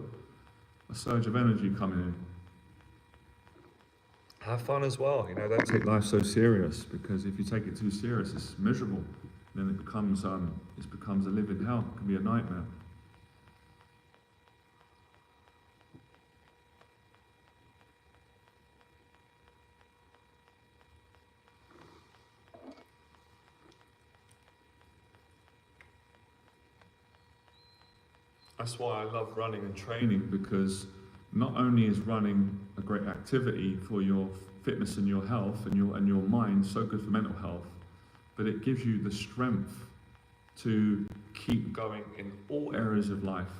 a surge of energy coming in. Have fun as well. You know, don't take life so serious, because if you take it too serious, it's miserable. Then it becomes a living hell. It can be a nightmare. That's why I love running and training, because not only is running a great activity for your fitness and your health and your mind, so good for mental health, but it gives you the strength to keep going in all areas of life.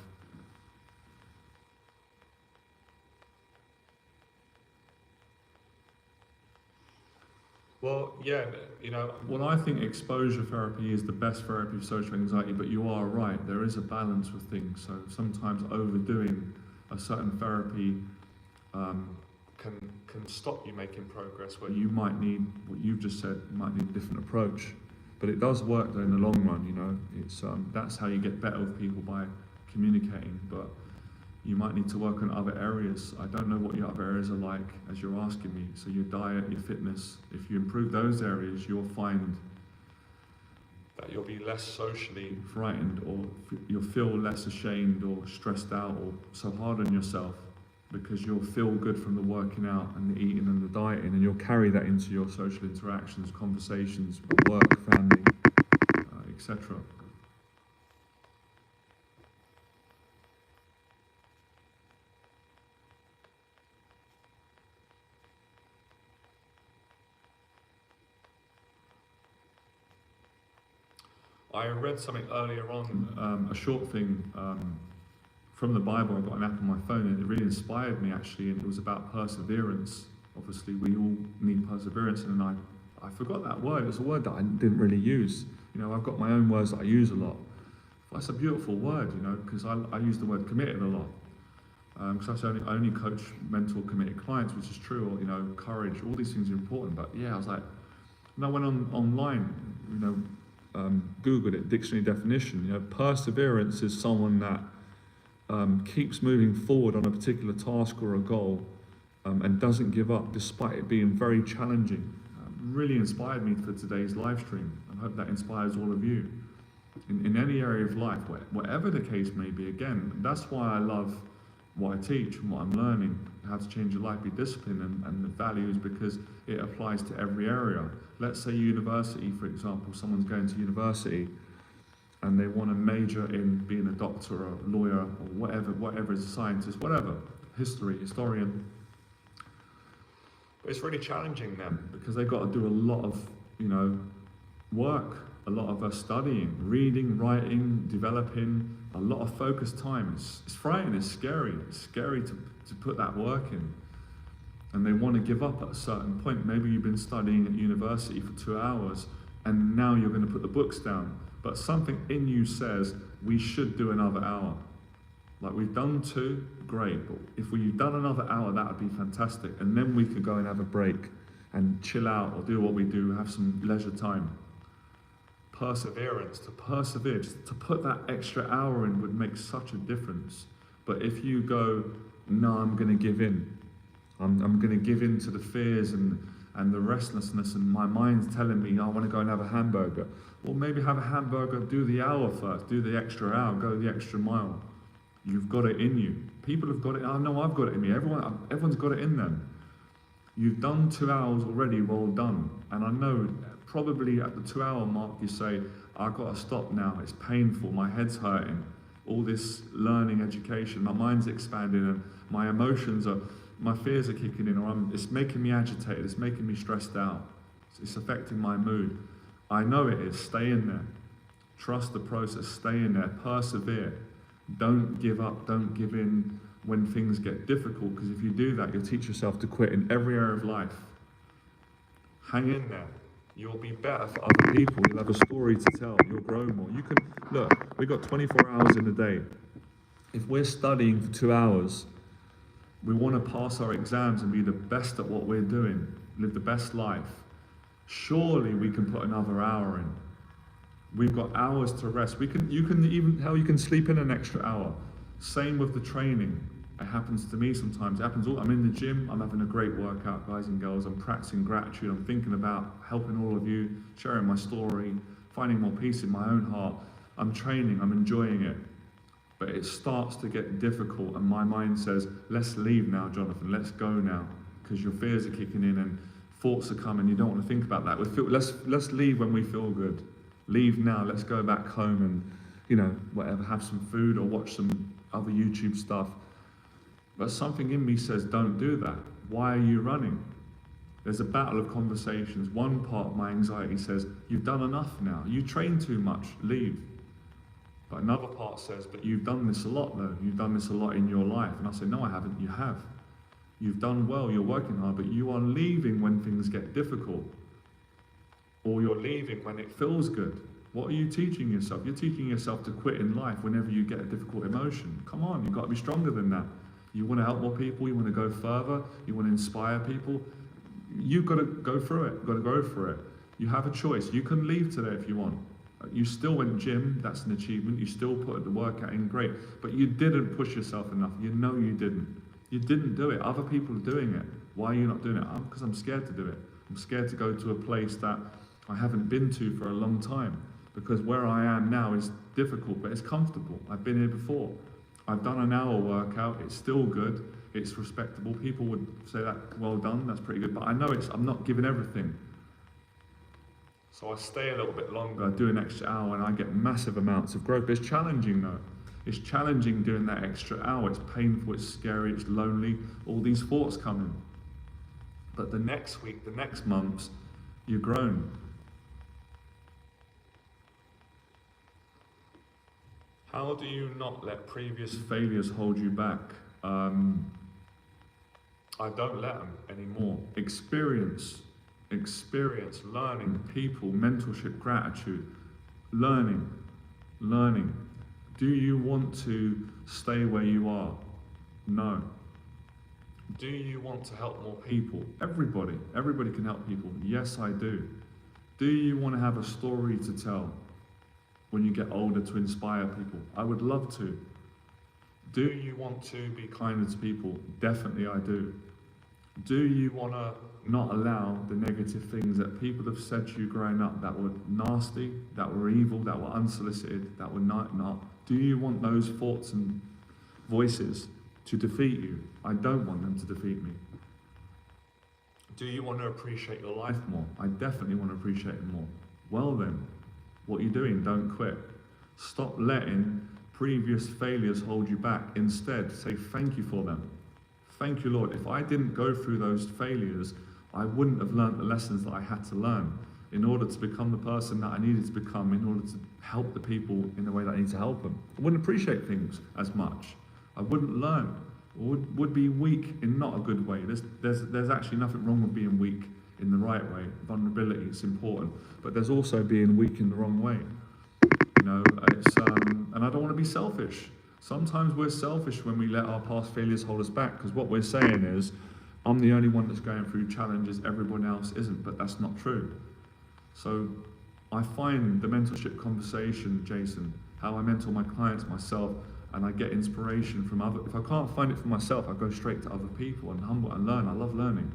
Well, yeah, you know, well, I think exposure therapy is the best therapy for social anxiety, but you are right, there is a balance with things. So sometimes overdoing a certain therapy can stop you making progress, where you might need, what you've just said, you might need a different approach. But it does work though in the long run, you know. It's that's how you get better with people, by communicating, but you might need to work on other areas. I don't know what your other areas are like, as you're asking me. So your diet, your fitness, if you improve those areas, you'll find that you'll be less socially frightened, or you'll feel less ashamed or stressed out or so hard on yourself, because you'll feel good from the working out and the eating and the dieting, and you'll carry that into your social interactions, conversations, work, family, etc. I read something earlier on, a short thing from the Bible. I've got an app on my phone, and it really inspired me actually, and it was about perseverance. Obviously we all need perseverance, and I forgot that word. It's a word that I didn't really use. You know, I've got my own words that I use a lot, That's a beautiful word, you know, because I use the word committed a lot. Because I only coach mentor committed clients, which is true, or, you know, courage, all these things are important. But yeah, I was like, and I went online, you know, Googled it, dictionary definition. You know, perseverance is someone that keeps moving forward on a particular task or a goal, and doesn't give up despite it being very challenging. Really inspired me for today's live stream. I hope that inspires all of you in any area of life, whatever the case may be. Again, that's why I love what I teach and what I'm learning, how to change your life, be disciplined, and the values, because it applies to every area. Let's say university, for example, someone's going to university and they want to major in being a doctor or a lawyer or whatever is a scientist, whatever, historian. But it's really challenging them because they've got to do a lot of, you know, work, a lot of studying, reading, writing, developing, a lot of focused time. It's frightening, it's scary to put that work in. And they want to give up at a certain point. Maybe you've been studying at university for 2 hours and now you're going to put the books down. But something in you says, we should do another hour. Like, we've done 2, great. But if we've done another hour, that would be fantastic. And then we could go and have a break and chill out or do what we do, have some leisure time. Perseverance, to persevere, just to put that extra hour in would make such a difference. But if you go, no, I'm going to give in. I'm going to give in to the fears and the restlessness, and my mind's telling me I want to go and have a hamburger. Well, maybe have a hamburger, do the hour first, do the extra hour, go the extra mile. You've got it in you. People have got it. I know I've got it in me. Everyone's got it in them. You've done 2 hours already, well done. And I know probably at the 2 hour mark you say, I've got to stop now, it's painful, my head's hurting. All this learning, education, my mind's expanding and my emotions are, my fears are kicking in, or it's making me agitated, it's making me stressed out. It's affecting my mood. I know it is, stay in there. Trust the process, stay in there, persevere. Don't give up, don't give in when things get difficult, because if you do that, you'll teach yourself to quit in every area of life. Hang in there. You'll be better for other people. You'll have a story to tell. You'll grow more. You can, look, we've got 24 hours in a day. If we're studying for 2 hours, we want to pass our exams and be the best at what we're doing, live the best life. Surely we can put another hour in. We've got hours to rest. You can sleep in an extra hour. Same with the training. It happens to me sometimes. It happens I'm in the gym, I'm having a great workout, guys and girls. I'm practicing gratitude. I'm thinking about helping all of you, sharing my story, finding more peace in my own heart. I'm training, I'm enjoying it. But it starts to get difficult and my mind says, let's leave now, Jonathan, let's go now. Because your fears are kicking in and thoughts are coming, you don't want to think about that. Let's leave when we feel good. Leave now, let's go back home and, you know, whatever, have some food or watch some other YouTube stuff. But something in me says, don't do that. Why are you running? There's a battle of conversations. One part of my anxiety says, you've done enough now. You train too much, leave. But another part says, but you've done this a lot though. You've done this a lot in your life. And I say, no, I haven't. You have. You've done well, you're working hard, but you are leaving when things get difficult. Or you're leaving when it feels good. What are you teaching yourself? You're teaching yourself to quit in life whenever you get a difficult emotion. Come on, you've got to be stronger than that. You want to help more people, you want to go further, you want to inspire people. You've got to go through it, you've got to go for it. You have a choice. You can leave today if you want. You still went gym, that's an achievement. You still put the workout in, great. But you didn't push yourself enough. You know you didn't. You didn't do it. Other people are doing it. Why are you not doing it? Because I'm scared to do it. I'm scared to go to a place that I haven't been to for a long time. Because where I am now is difficult, but it's comfortable. I've been here before. I've done an hour workout, it's still good, it's respectable. People would say that, well done, that's pretty good, but I know I'm not giving everything. So I stay a little bit longer, do an extra hour, and I get massive amounts of growth. But it's challenging though. It's challenging doing that extra hour. It's painful, it's scary, it's lonely, all these thoughts come in. But the next week, the next months, you're grown. How do you not let previous failures hold you back? I don't let them anymore. Experience, learning, people, mentorship, gratitude, learning. Do you want to stay where you are? No. Do you want to help more people? Everybody can help people. Yes, I do. Do you want to have a story to tell when you get older to inspire people? I would love to. Do you want to be kinder to people? Definitely I do. Do you want to not allow the negative things that people have said to you growing up that were nasty, that were evil, that were unsolicited, that were not? Do you want those thoughts and voices to defeat you? I don't want them to defeat me. Do you want to appreciate your life more? I definitely want to appreciate it more. Well then, what are you doing? Don't quit. Stop letting previous failures hold you back. Instead, say thank you for them. Thank you, Lord. If I didn't go through those failures, I wouldn't have learned the lessons that I had to learn in order to become the person that I needed to become, in order to help the people in the way that I need to help them. I wouldn't appreciate things as much. I wouldn't learn. Would be weak in not a good way. There's actually nothing wrong with being weak in the right way. Vulnerability is important, but there's also being weak in the wrong way. You know, and I don't want to be selfish. Sometimes we're selfish when we let our past failures hold us back, because what we're saying is, I'm the only one that's going through challenges, everyone else isn't, but that's not true. So I find the mentorship conversation, Jason, how I mentor my clients, myself, and I get inspiration from other. If I can't find it for myself, I go straight to other people and humble and learn. I love learning.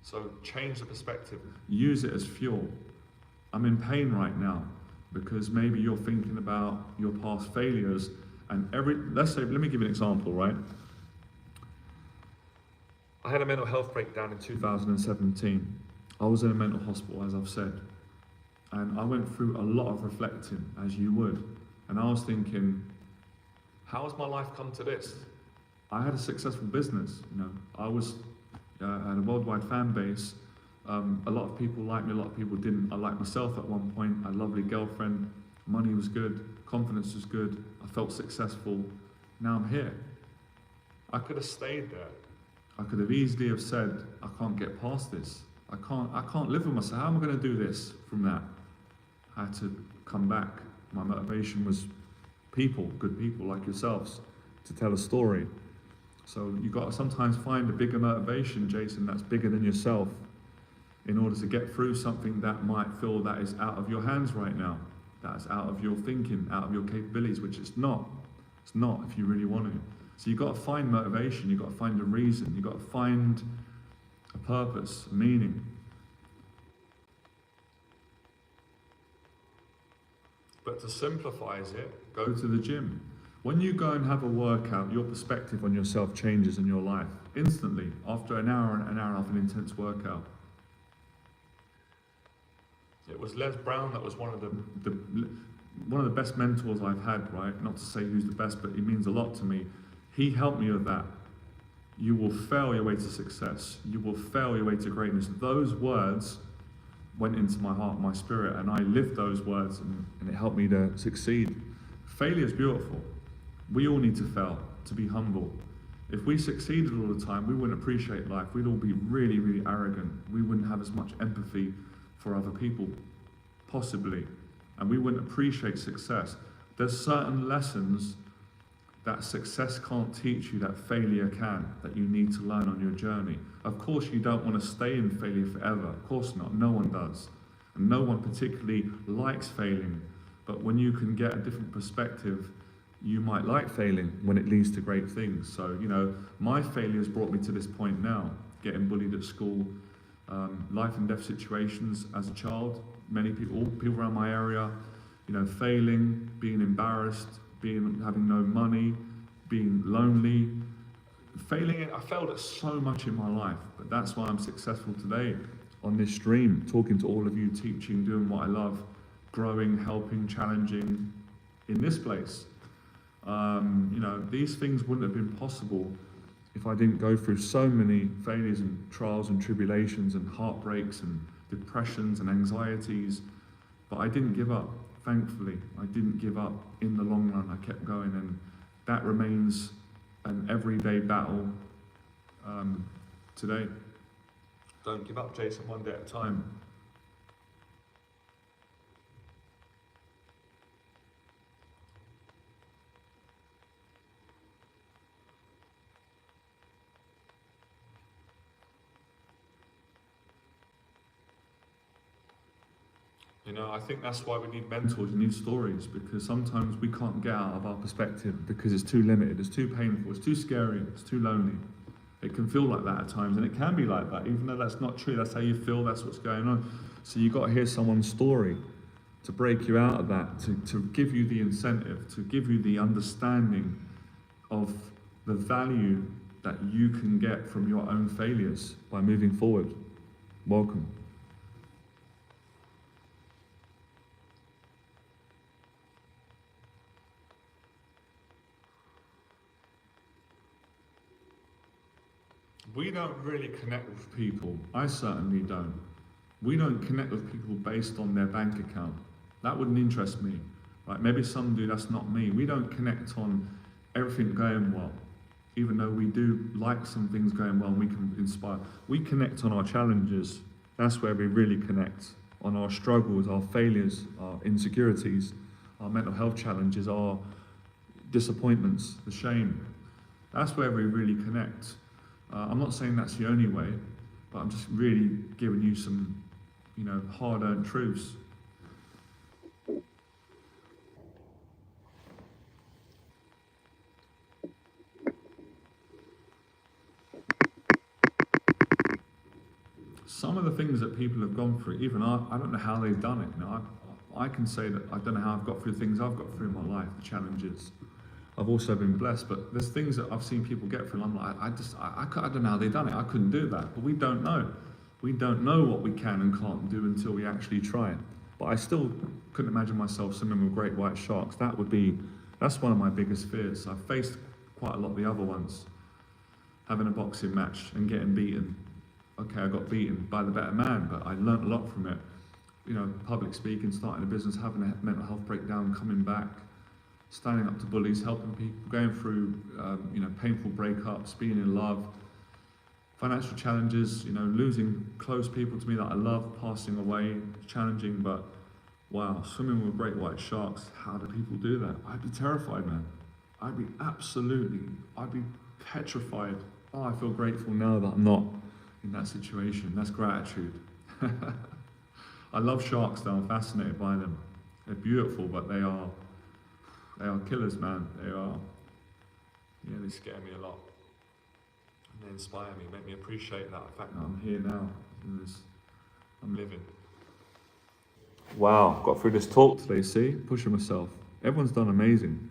So change the perspective. Use it as fuel. I'm in pain right now because maybe you're thinking about your past failures, and let's say, let me give you an example, right? I had a mental health breakdown in 2017. I was in a mental hospital, as I've said, and I went through a lot of reflecting, as you would, and I was thinking, how has my life come to this? I had a successful business, you know. I had a worldwide fan base. A lot of people liked me, a lot of people didn't. I liked myself at one point. I had a lovely girlfriend. Money was good. Confidence was good. I felt successful. Now I'm here. I could have stayed there. I could have easily have said, I can't get past this. I can't live with myself. How am I going to do this from that? I had to come back. My motivation was people, good people like yourselves, to tell a story. So you've got to sometimes find a bigger motivation, Jason, that's bigger than yourself, in order to get through something that might feel that is out of your hands right now, that's out of your thinking, out of your capabilities, which it's not. It's not if you really want to. So you've got to find motivation, you've got to find a reason, you've got to find a purpose, a meaning. But to simplify it, go to the gym. When you go and have a workout, your perspective on yourself changes in your life instantly after an hour and a half of an intense workout. It was Les Brown that was one of the best mentors I've had, right? Not to say who's the best, but he means a lot to me. He helped me with that. You will fail your way to success. You will fail your way to greatness. Those words went into my heart, my spirit, and I lived those words, and it helped me to succeed. Failure is beautiful. We all need to fail, to be humble. If we succeeded all the time, we wouldn't appreciate life. We'd all be really, really arrogant. We wouldn't have as much empathy for other people, possibly, and we wouldn't appreciate success. There's certain lessons that success can't teach you that failure can, that you need to learn on your journey. Of course, you don't want to stay in failure forever. Of course not. No one does. And no one particularly likes failing. But when you can get a different perspective, you might like failing when it leads to great things. So, you know, my failures brought me to this point now, getting bullied at school, life and death situations as a child, many people around my area, you know, failing, being embarrassed, having no money, being lonely, failing. I failed at so much in my life, but that's why I'm successful today on this stream, talking to all of you, teaching, doing what I love, growing, helping, challenging in this place. You know, these things wouldn't have been possible if I didn't go through so many failures and trials and tribulations and heartbreaks and depressions and anxieties, but I didn't give up. Thankfully, I didn't give up in the long run. I kept going, and that remains an everyday battle today. Don't give up, Jason, one day at a time. You know, I think that's why we need mentors, we need stories, because sometimes we can't get out of our perspective because it's too limited, it's too painful, it's too scary, it's too lonely. It can feel like that at times, and it can be like that, even though that's not true, that's how you feel, that's what's going on. So you've got to hear someone's story to break you out of that, to give you the incentive, to give you the understanding of the value that you can get from your own failures by moving forward. Welcome. We don't really connect with people. I certainly don't. We don't connect with people based on their bank account. That wouldn't interest me. Right? Maybe some do, that's not me. We don't connect on everything going well, even though we do like some things going well and we can inspire. We connect on our challenges. That's where we really connect. On our struggles, our failures, our insecurities, our mental health challenges, our disappointments, the shame. That's where we really connect. I'm not saying that's the only way, but I'm just really giving you some, hard-earned truths. Some of the things that people have gone through, even I don't know how they've done it. I can say that I don't know how I've got through things I've got through in my life, the challenges. I've also been blessed, but there's things that I've seen people get through, and I'm like, I don't know how they've done it. I couldn't do that, but we don't know. We don't know what we can and can't do until we actually try it. But I still couldn't imagine myself swimming with great white sharks. That's one of my biggest fears. I've faced quite a lot of the other ones. Having a boxing match and getting beaten. Okay, I got beaten by the better man, but I learnt a lot from it. Public speaking, starting a business, having a mental health breakdown, coming back, standing up to bullies, helping people, going through, painful breakups, being in love, financial challenges, losing close people to me that I love, passing away, challenging, but wow, swimming with great white sharks, how do people do that? I'd be terrified, man. I'd be petrified. Oh, I feel grateful now that I'm not in that situation. That's gratitude. I love sharks though, I'm fascinated by them. They're beautiful, but they are killers, man. They scare me a lot. And they inspire me, make me appreciate that fact that I'm here now. I'm living. Wow, got through this talk today, see? Pushing myself. Everyone's done amazing.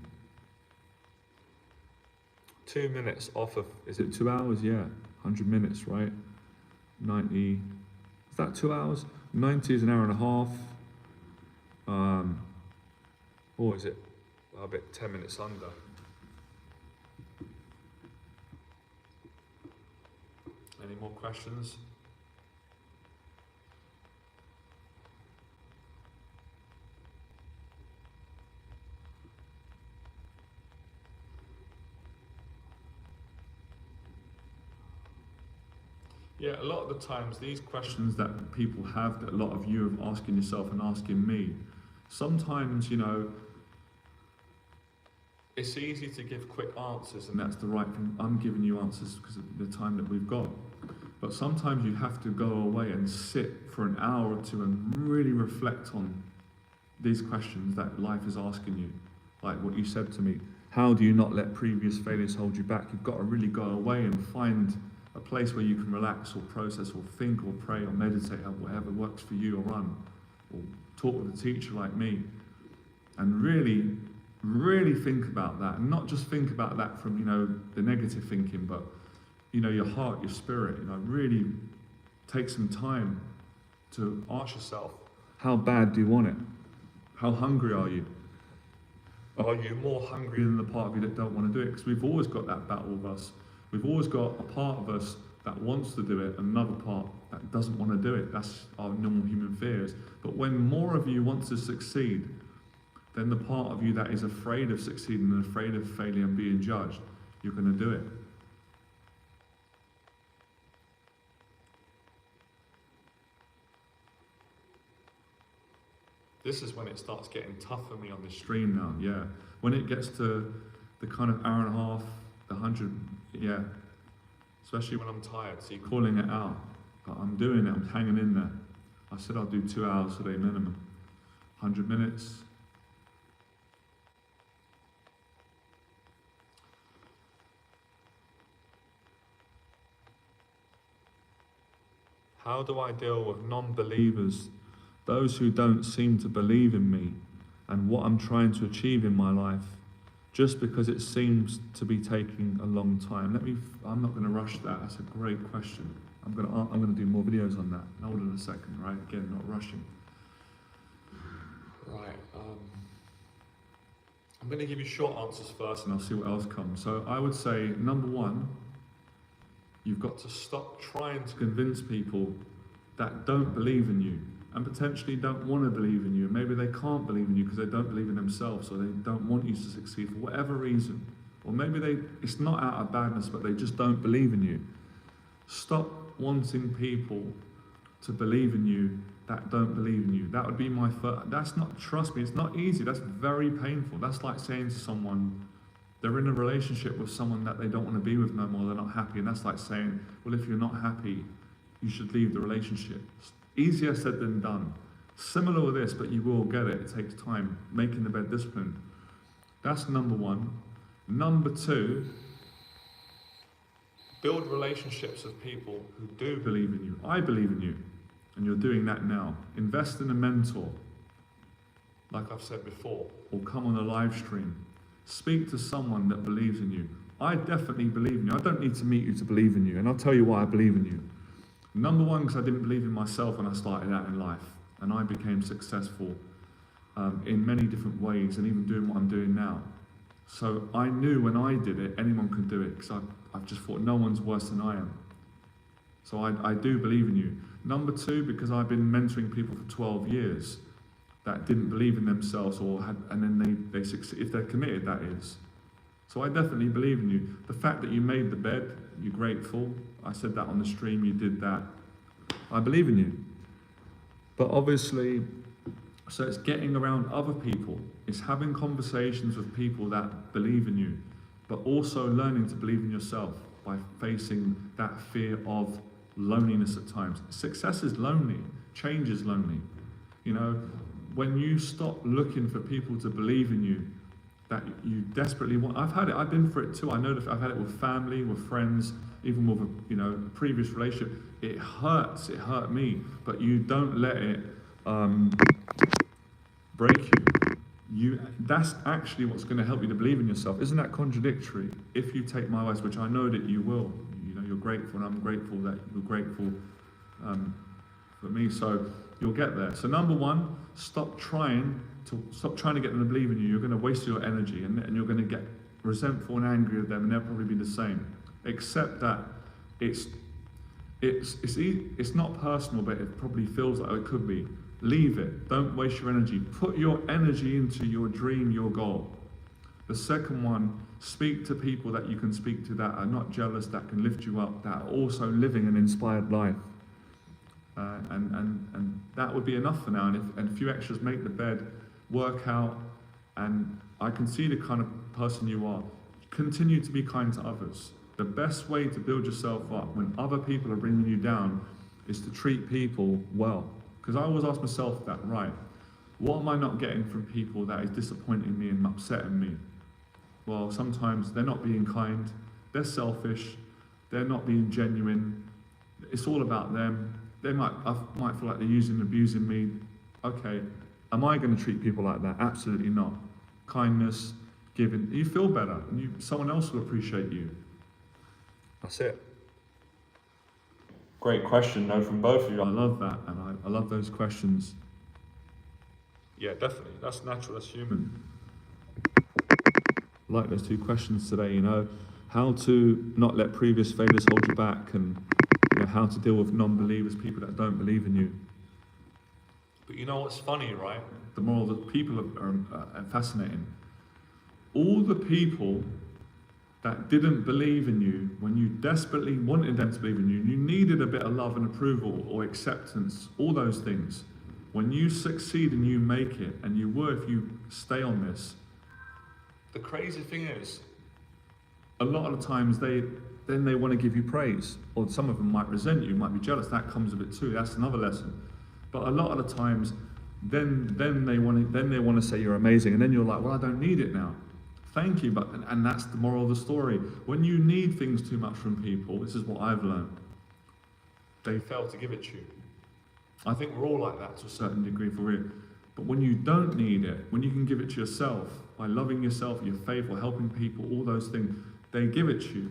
2 minutes off of, is it 2 hours? Yeah, 100 minutes, right? 90, is that 2 hours? 90 is an hour and a half. Or is it a bit 10 minutes under? Any more questions? Yeah, a lot of the times these questions that people have, that a lot of you are asking yourself and asking me, sometimes, it's easy to give quick answers, and that's the right thing. I'm giving you answers because of the time that we've got. But sometimes you have to go away and sit for an hour or two and really reflect on these questions that life is asking you. Like what you said to me, how do you not let previous failures hold you back? You've got to really go away and find a place where you can relax or process or think or pray or meditate or whatever works for you, or run or talk with a teacher like me, and really think about that, and not just think about that from the negative thinking, but your heart, your spirit. Really take some time to ask yourself, how bad do you want it? How hungry are you? Are you more hungry than the part of you that don't want to do it? Because we've always got that battle with us. We've always got a part of us that wants to do it, another part that doesn't want to do it. That's our normal human fears. But when more of you want to succeed, then the part of you that is afraid of succeeding and afraid of failure and being judged, you're going to do it. This is when it starts getting tough for me on the stream now, yeah. When it gets to the kind of hour and a half, the 100, yeah. Especially when I'm tired, so you're calling it out. But I'm doing it, I'm hanging in there. I said I'll do 2 hours today minimum. 100 minutes. How do I deal with non-believers, those who don't seem to believe in me and what I'm trying to achieve in my life, just because it seems to be taking a long time? I'm not going to rush that. That's a great question. I'm going to do more videos on that. Hold on a second, right? Again, not rushing. Right. I'm going to give you short answers first, and I'll see what else comes. So I would say, number one, you've got to stop trying to convince people that don't believe in you and potentially don't want to believe in you. Maybe they can't believe in you because they don't believe in themselves, or they don't want you to succeed for whatever reason. Or maybe it's not out of badness, but they just don't believe in you. Stop wanting people to believe in you that don't believe in you. That would be my first. That's not, trust me, it's not easy. That's very painful. That's like saying to someone, they're in a relationship with someone that they don't want to be with no more, they're not happy, and that's like saying, well, if you're not happy, you should leave the relationship. It's easier said than done. Similar with this, but you will get it. It takes time. Making the bed discipline. That's number one. Number two, build relationships with people who do believe in you. I believe in you, and you're doing that now. Invest in a mentor, like I've said before, or come on a live stream. Speak to someone that believes in you. I definitely believe in you. I don't need to meet you to believe in you, and I'll tell you why I believe in you. Number one, because I didn't believe in myself when I started out in life, and I became successful in many different ways, and even doing what I'm doing now. So I knew when I did it, anyone could do it, because I've just thought no one's worse than I am. So I do believe in you. Number two, because I've been mentoring people for 12 years that didn't believe in themselves, and then they succeed, if they're committed, that is. So I definitely believe in you. The fact that you made the bed, you're grateful. I said that on the stream, you did that. I believe in you. But obviously, so it's getting around other people. It's having conversations with people that believe in you, but also learning to believe in yourself by facing that fear of loneliness at times. Success is lonely. Change is lonely. You know, when you stop looking for people to believe in you, that you desperately want. I've had it. I've been through it too. I know that I've had it with family, with friends, even with a previous relationship. It hurts. It hurt me. But you don't let it break you. That's actually what's going to help you to believe in yourself. Isn't that contradictory? If you take my advice, which I know that you will. You know, you're grateful, and I'm grateful that you're grateful for me. So you'll get there. So number one, stop trying to get them to believe in you. You're going to waste your energy, and you're going to get resentful and angry with them, and they'll probably be the same. Except that it's not personal, but it probably feels like it could be. Leave it. Don't waste your energy. Put your energy into your dream, your goal. The second one, speak to people that you can speak to that are not jealous, that can lift you up, that are also living an inspired life. And that would be enough for now. And a few extras, make the bed, work out, and I can see the kind of person you are. Continue to be kind to others. The best way to build yourself up when other people are bringing you down is to treat people well. Because I always ask myself that, right, what am I not getting from people that is disappointing me and upsetting me? Well, sometimes they're not being kind, they're selfish, they're not being genuine, it's all about them. I might feel like they're using and abusing me. Okay, am I going to treat people like that? Absolutely not. Kindness, giving, you feel better, and someone else will appreciate you. That's it. Great question, though, from both of you. I love that, and I love those questions. Yeah, definitely. That's natural, that's human. I like those two questions today, you know. How to not let previous failures hold you back, and how to deal with non-believers, people that don't believe in you. But you know what's funny, right? The moral that people are fascinating. All the people that didn't believe in you when you desperately wanted them to believe in you, you needed a bit of love and approval or acceptance, all those things. When you succeed and you make it, and you will if you stay on this, the crazy thing is, a lot of the times they want to give you praise, or some of them might resent you, might be jealous. That comes with it too. That's another lesson. But a lot of the times, then they want to say you're amazing, and then you're like, well, I don't need it now. Thank you, but and that's the moral of the story. When you need things too much from people, this is what I've learned. They fail to give it to you. I think we're all like that to a certain degree for real. But when you don't need it, when you can give it to yourself by loving yourself, your faith, or helping people, all those things, they give it to you.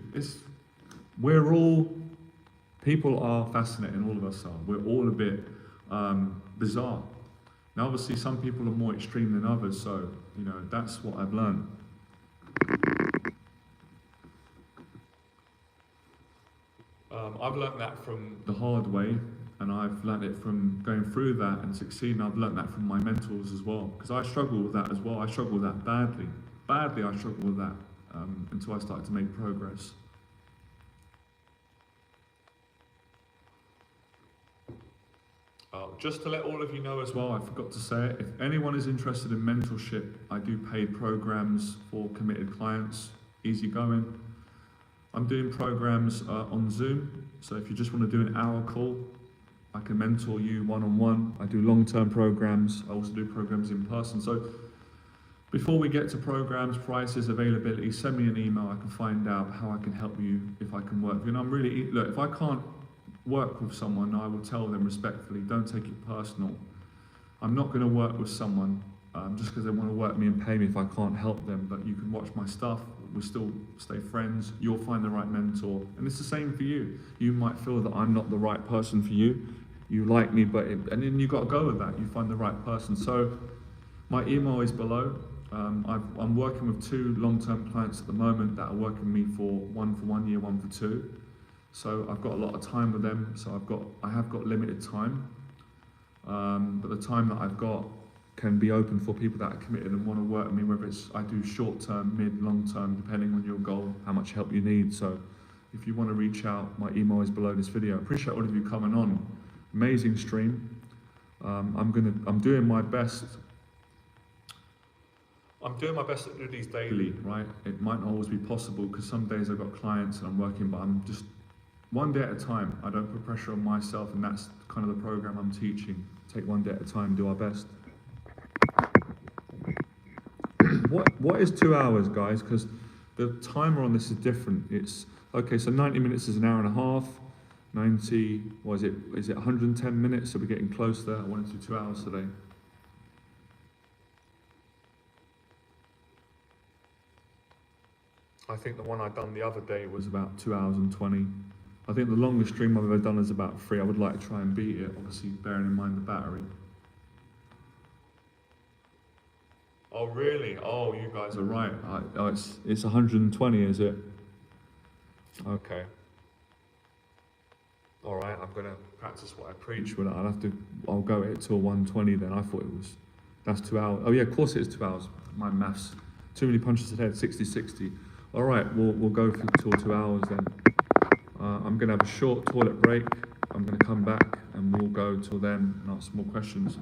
People are fascinating. All of us are. We're all a bit bizarre. Now, obviously, some people are more extreme than others, so that's what I've learned. I've learned that from the hard way, and I've learned it from going through that and succeeding. I've learned that from my mentors as well, because I struggle with that as well. I struggle with that badly. I struggled with that until I started to make progress. Just to let all of you know as well, I forgot to say it, if anyone is interested in mentorship, I do paid programs for committed clients, easy going. I'm doing programs on Zoom, so if you just want to do an hour call, I can mentor you one-on-one. I do long-term programs. I also do programs in person. So before we get to programs, prices, availability, send me an email. I can find out how I can help you, if I can work. Look, if I can't work with someone, I will tell them respectfully, don't take it personal. I'm not going to work with someone just because they want to work me and pay me if I can't help them, but you can watch my stuff, we'll still stay friends, you'll find the right mentor. And it's the same for you. You might feel that I'm not the right person for you, you like me, and then you've got to go with that, you find the right person. So my email is below. I'm working with 2 long-term clients at the moment that are working with me one for 1 year, one for 2. So I've got a lot of time with them, so I have got limited time. But the time that I've got can be open for people that are committed and want to work with me, whether I do short term, mid, long term, depending on your goal, how much help you need. So if you want to reach out, my email is below this video. I appreciate all of you coming on. Amazing stream. I'm doing my best. I'm doing my best to do these daily, right? It might not always be possible because some days I've got clients and I'm working, but I'm just one day at a time. I don't put pressure on myself, and that's kind of the program I'm teaching. Take one day at a time, do our best. What is 2 hours, guys? Because the timer on this is different. It's okay, so 90 minutes is an hour and a half. 90, is it 110 minutes? So we're getting close there. I wanted to do 2 hours today. I think the one I done the other day was about 2 hours and 20. I think the longest stream I've ever done is about 3. I would like to try and beat it, obviously bearing in mind the battery. Oh really? Oh, you guys are right. It's 120, is it? Okay. All right, I'm gonna practice what I preach. I'll go it till 120 then. I thought that's 2 hours. Oh yeah, of course it is 2 hours. My maths. Too many punches to the head, 60. All right, we'll go till 2 hours then. I'm gonna have a short toilet break. I'm gonna come back and we'll go till then and ask some more questions.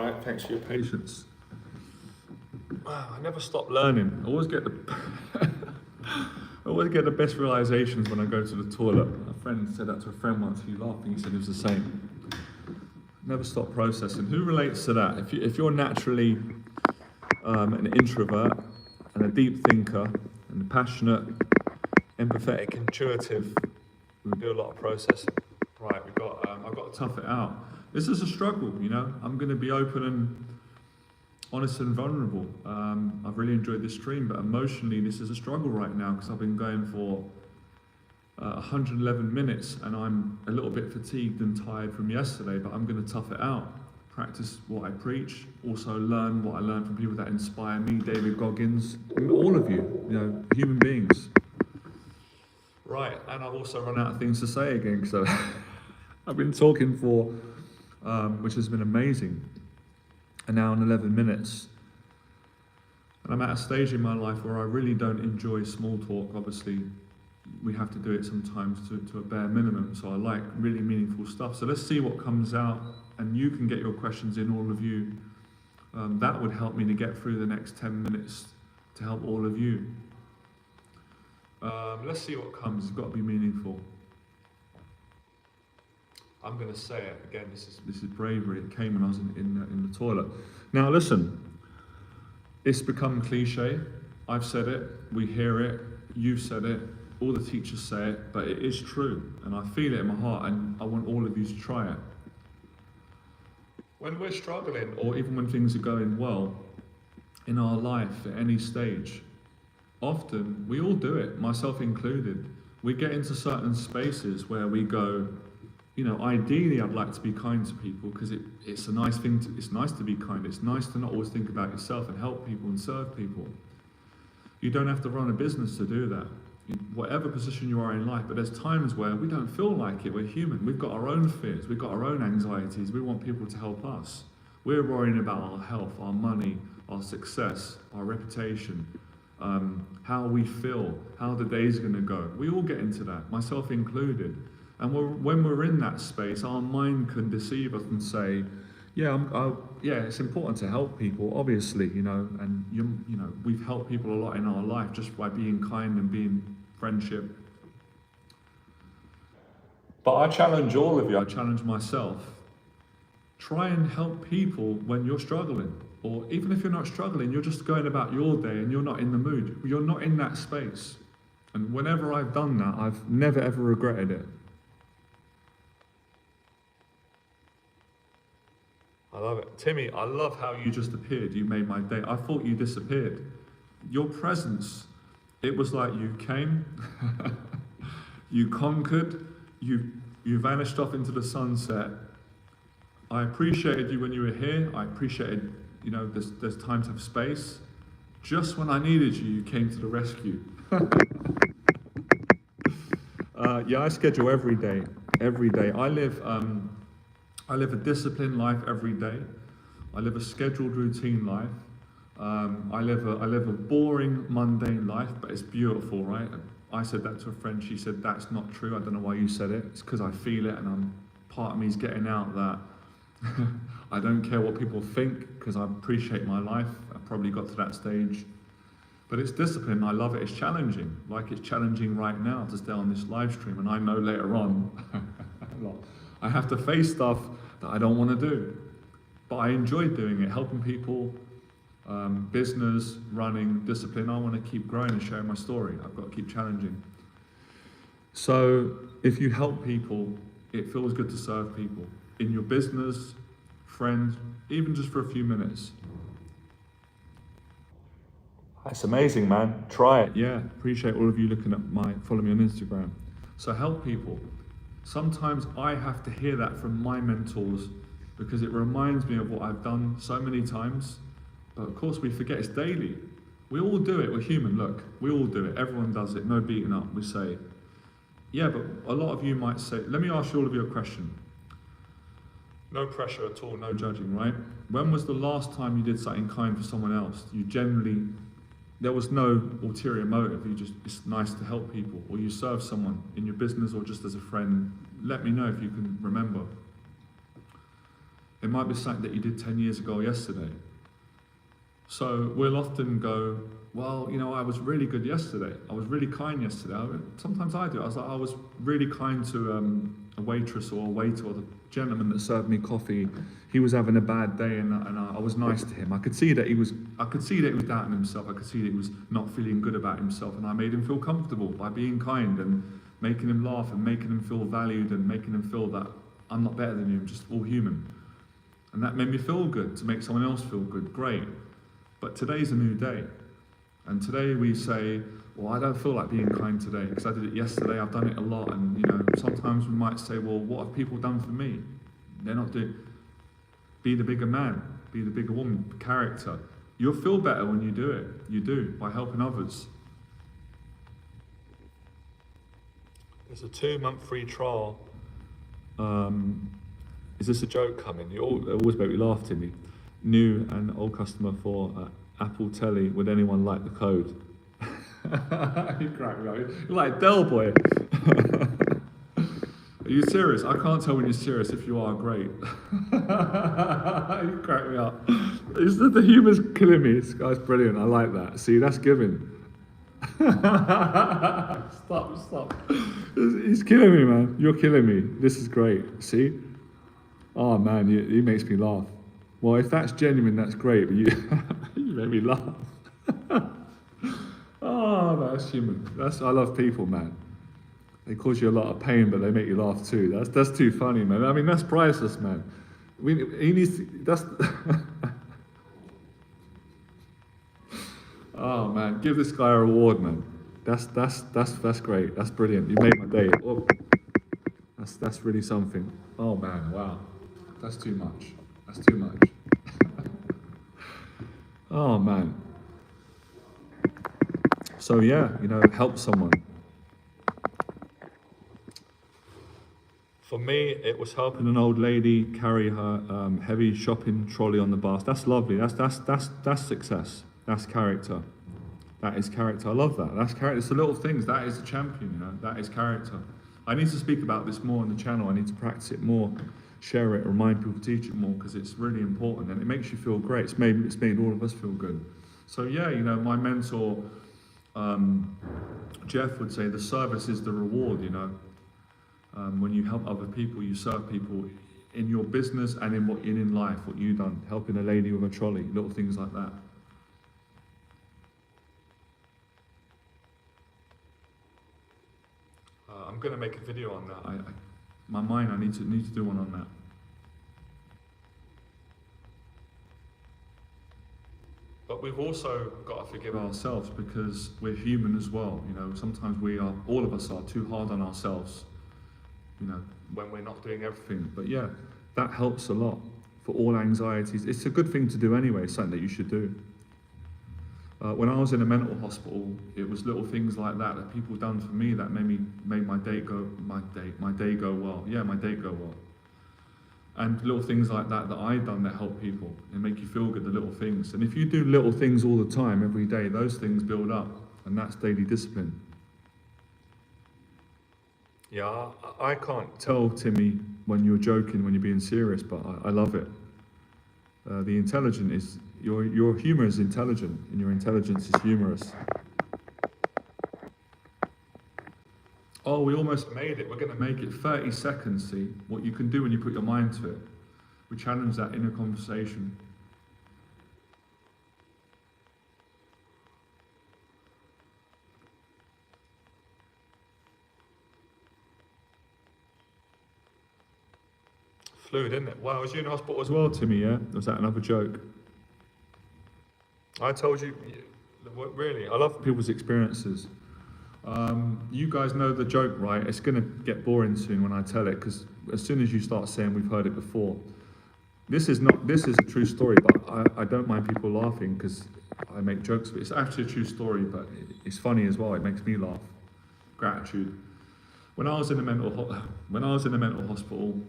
right? Thanks for your patience. Wow, I never stop learning. I always get the I always get the best realizations when I go to the toilet. A friend said that to a friend once. He laughed and he said it was the same. Never stop processing. Who relates to that? If you're naturally an introvert and a deep thinker and passionate, empathetic, intuitive, we do a lot of processing. Right, I've got to tough it out. This is a struggle, you know. I'm going to be open and honest and vulnerable. I've really enjoyed this stream, but emotionally this is a struggle right now because I've been going for 111 minutes and I'm a little bit fatigued and tired from yesterday, but I'm going to tough it out. Practice what I preach, also learn what I learned from people that inspire me, David Goggins, all of you, you know, human beings. Right, and I've also run out of things to say again, so I've been talking for, which has been amazing, an hour and 11 minutes. And I'm at a stage in my life where I really don't enjoy small talk. Obviously, we have to do it sometimes to a bare minimum, so I like really meaningful stuff. So let's see what comes out, and you can get your questions in, all of you. That would help me to get through the next 10 minutes to help all of you. Let's see what comes. It's got to be meaningful. I'm going to say it again. This is bravery. It came when I was in the toilet. Now listen, it's become cliche. I've said it. We hear it. You've said it. All the teachers say it, but it is true, and I feel it in my heart, and I want all of you to try it. When we're struggling, or even when things are going well in our life at any stage, often we all do it, myself included. We get into certain spaces where we go, you know, ideally I'd like to be kind to people because it's a nice thing. It's nice to be kind. It's nice to not always think about yourself and help people and serve people. You don't have to run a business to do that, whatever position you are in life, but there's times where we don't feel like it. We're human. We've got our own fears. We've got our own anxieties. We want people to help us. We're worrying about our health, our money, our success, our reputation, how we feel, how the day's going to go. We all get into that, myself included. And when we're in that space, our mind can deceive us and say, yeah, it's important to help people, obviously, you know, and you know, we've helped people a lot in our life just by being kind and being friendship. But I challenge all of you, I challenge myself, try and help people when you're struggling, or even if you're not struggling, you're just going about your day and you're not in the mood, you're not in that space. And whenever I've done that, I've never ever regretted it. I love it. Timmy, I love how you just appeared. You made my day. I thought you disappeared. Your presence, it was like you came, you conquered, you vanished off into the sunset. I appreciated you when you were here. I appreciated, you know, there's time to have space. Just when I needed you, you came to the rescue. Yeah, I schedule every day. Every day. I live a disciplined life every day. I live a scheduled routine life. I live a boring, mundane life, but it's beautiful, right? I said that to a friend. She said, that's not true. I don't know why you said it. It's because I feel it, and part of me is getting out that I don't care what people think because I appreciate my life. I probably got to that stage. But it's discipline. I love it. It's challenging. Like it's challenging right now to stay on this live stream. And I know later on, I have to face stuff that I don't want to do. But I enjoy doing it, helping people, business, running, discipline. I want to keep growing and sharing my story. I've got to keep challenging. So if you help people, it feels good to serve people. In your business, friends, even just for a few minutes. That's amazing, man. Try it. Yeah, appreciate all of you following me on Instagram. So help people. Sometimes I have to hear that from my mentors because it reminds me of what I've done so many times. But of course we forget it's daily. We all do it, we're human, look. We all do it, everyone does it, no beating up. We say, yeah, but a lot of you might say, let me ask you all of you a question. No pressure at all, no judging, right? When was the last time you did something kind for someone else? There was no ulterior motive, it's nice to help people, or you serve someone in your business or just as a friend. Let me know if you can remember. It might be something that you did 10 years ago or yesterday. So we'll often go, well, you know, I was really good yesterday. I was really kind yesterday. Sometimes I do. I was really kind to a waitress or a waiter or the gentleman that served me coffee. He was having a bad day, and I was nice to him. I could see that he was doubting himself. I could see that he was not feeling good about himself, and I made him feel comfortable by being kind and making him laugh and making him feel valued and making him feel that I'm not better than you. I'm just all human. And that made me feel good, to make someone else feel good. Great. But today's a new day. And today we say, well, I don't feel like being kind today because I did it yesterday, I've done it a lot. And, you know, sometimes we might say, well, what have people done for me? They're not doing. Be the bigger man, be the bigger woman, character. You'll feel better when you do it. You do, by helping others. There's a 2-month free trial. Is this a joke coming? They always make me laugh, Timmy. New and old customer for Apple Telly. Would anyone like the code? You crack me up. You're like Del Boy. Are you serious? I can't tell when you're serious. If you are, great. You crack me up. The humour's killing me. This guy's brilliant. I like that. See, that's giving. Stop. He's killing me, man. You're killing me. This is great. See? Oh, man, he makes me laugh. Well, if that's genuine, that's great, but you make me laugh. Oh, that's human. I love people, man. They cause you a lot of pain, but they make you laugh too. That's too funny, man. I mean, that's priceless, man. Oh, man, give this guy a reward, man. That's great. That's brilliant. You made my day. Oh, that's really something. Oh, man, wow. That's too much. That's too much. Oh, man. So, yeah, you know, help someone. For me, it was helping an old lady carry her heavy shopping trolley on the bus. That's lovely. That's success. That's character. That is character. I love that. That's character. It's the little things. That is the champion, you know. That is character. I need to speak about this more on the channel. I need to practice it more, share it, remind people, teach it more, because it's really important and it makes you feel great. It's made all of us feel good. So yeah, you know, my mentor, Jeff, would say the service is the reward, you know. When you help other people, you serve people in your business and in life, what you've done, helping a lady with a trolley, little things like that. I'm going to make a video on that. I need to do one on that. But we've also got to forgive ourselves, because we're human as well. You know, sometimes all of us are too hard on ourselves, you know, when we're not doing everything. But yeah, that helps a lot for all anxieties. It's a good thing to do anyway, something that you should do. When I was in a mental hospital, it was little things like that people done for me that made my day go well. Yeah, my day go well. And little things like that I done that help people and make you feel good, the little things. And if you do little things all the time, every day, those things build up, and that's daily discipline. Yeah, I can't tell, Timmy, when you're joking, when you're being serious, but I love it. The intelligent is, your humour is intelligent, and your intelligence is humorous. Oh, we almost made it. We're going to make it 30 seconds, see? What you can do when you put your mind to it. We challenge that inner conversation. Flew, didn't it? Wow, was you in hospital as well, Timmy, yeah? Was that another joke? I told you, really, I love people's experiences. You guys know the joke, right? It's going to get boring soon when I tell it, because as soon as you start saying we've heard it before, this is a true story, but I don't mind people laughing because I make jokes of it. It's actually a true story, but it's funny as well. It makes me laugh. Gratitude. When I was in a mental hospital,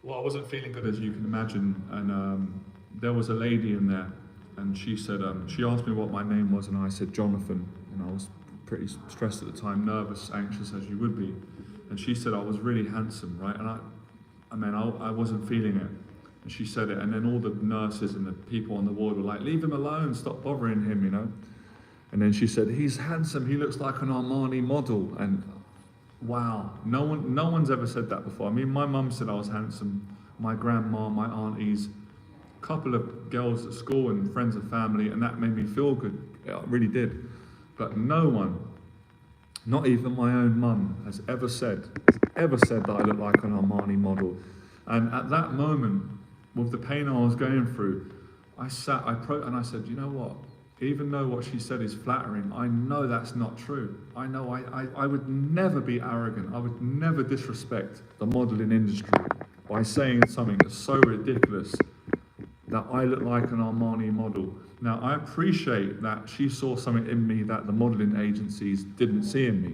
well, I wasn't feeling good, as you can imagine, and there was a lady in there, and she said, she asked me what my name was, and I said Jonathan, and I was pretty stressed at the time, nervous, anxious, as you would be, and she said I was really handsome, right? And I wasn't feeling it. And she said it, and then all the nurses and the people on the ward were like, leave him alone, stop bothering him, you know. And then she said, he's handsome, he looks like an Armani model. And wow, no one's ever said that before. I mean, my mum said I was handsome, my grandma, my aunties, a couple of girls at school and friends and family, and that made me feel good. It really did. But no one, not even my own mum, has ever said that I look like an Armani model. And at that moment, with the pain I was going through, I said, you know what? Even though what she said is flattering, I know that's not true. I know I would never be arrogant. I would never disrespect the modeling industry by saying something that's so ridiculous that I look like an Armani model. Now, I appreciate that she saw something in me that the modeling agencies didn't see in me.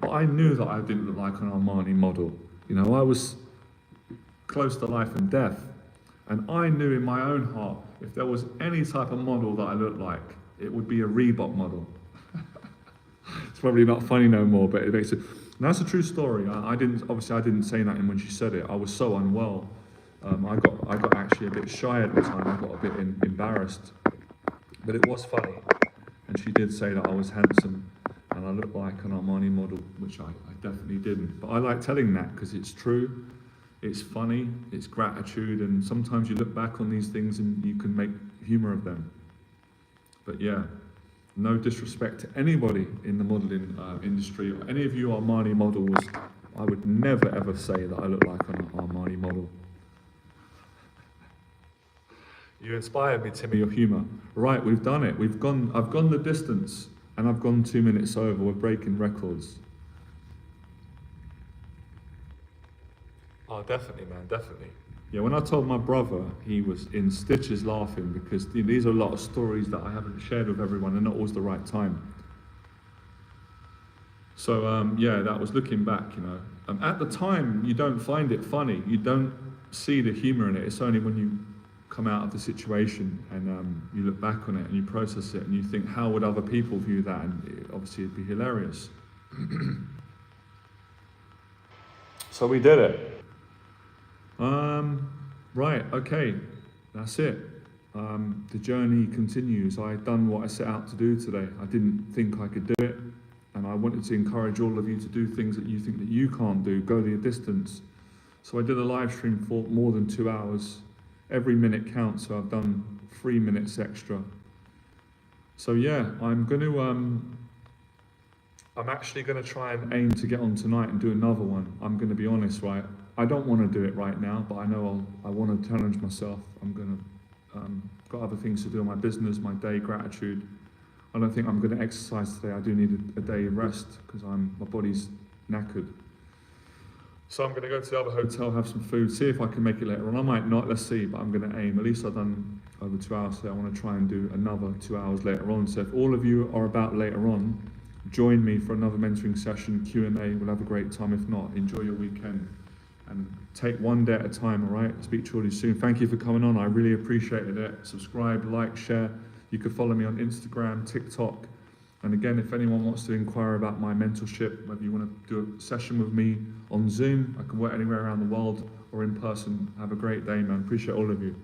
But I knew that I didn't look like an Armani model. You know, I was close to life and death. And I knew in my own heart, if there was any type of model that I looked like, it would be a Reebok model. It's probably not funny no more, but it makes it. And that's a true story. I didn't say that when she said it. I was so unwell. I got actually a bit shy at the time. I got a bit embarrassed, but it was funny. And she did say that I was handsome and I looked like an Armani model, which I definitely didn't. But I like telling that because it's true. It's funny, it's gratitude, and sometimes you look back on these things and you can make humor of them. But yeah, no disrespect to anybody in the modeling industry, or any of you Armani models, I would never ever say that I look like an Armani model. You inspired me, Timmy, your humor. Right, we've done it. I've gone the distance, and I've gone 2 minutes over. We're breaking records. Oh, definitely, man, definitely. Yeah, when I told my brother, he was in stitches laughing because these are a lot of stories that I haven't shared with everyone and not always the right time. So, yeah, that was looking back, you know. At the time, you don't find it funny. You don't see the humor in it. It's only when you come out of the situation and you look back on it and you process it and you think, how would other people view that? And obviously, it'd be hilarious. So we did it. Right, okay, that's it. The journey continues. I've done what I set out to do today. I didn't think I could do it, and I wanted to encourage all of you to do things that you think that you can't do, go the distance. So I did a live stream for more than 2 hours. Every minute counts, so I've done 3 minutes extra. So yeah, I'm actually gonna try and aim to get on tonight and do another one. I'm gonna be honest, right? I don't want to do it right now, but I know I want to challenge myself. I'm gonna got other things to do in my business, my day, gratitude. I don't think I'm gonna exercise today. I do need a day of rest because my body's knackered. So I'm gonna go to the other hotel, have some food, see if I can make it later on. I might not, let's see, but I'm gonna aim. At least I've done over 2 hours today. I want to try and do another 2 hours later on. So if all of you are about later on, join me for another mentoring session, Q&A. We'll have a great time. If not, enjoy your weekend. And take one day at a time, all right? Speak to you all soon. Thank you for coming on. I really appreciated it. Subscribe, like, share. You can follow me on Instagram, TikTok. And again, if anyone wants to inquire about my mentorship, whether you want to do a session with me on Zoom, I can work anywhere around the world or in person. Have a great day, man. Appreciate all of you.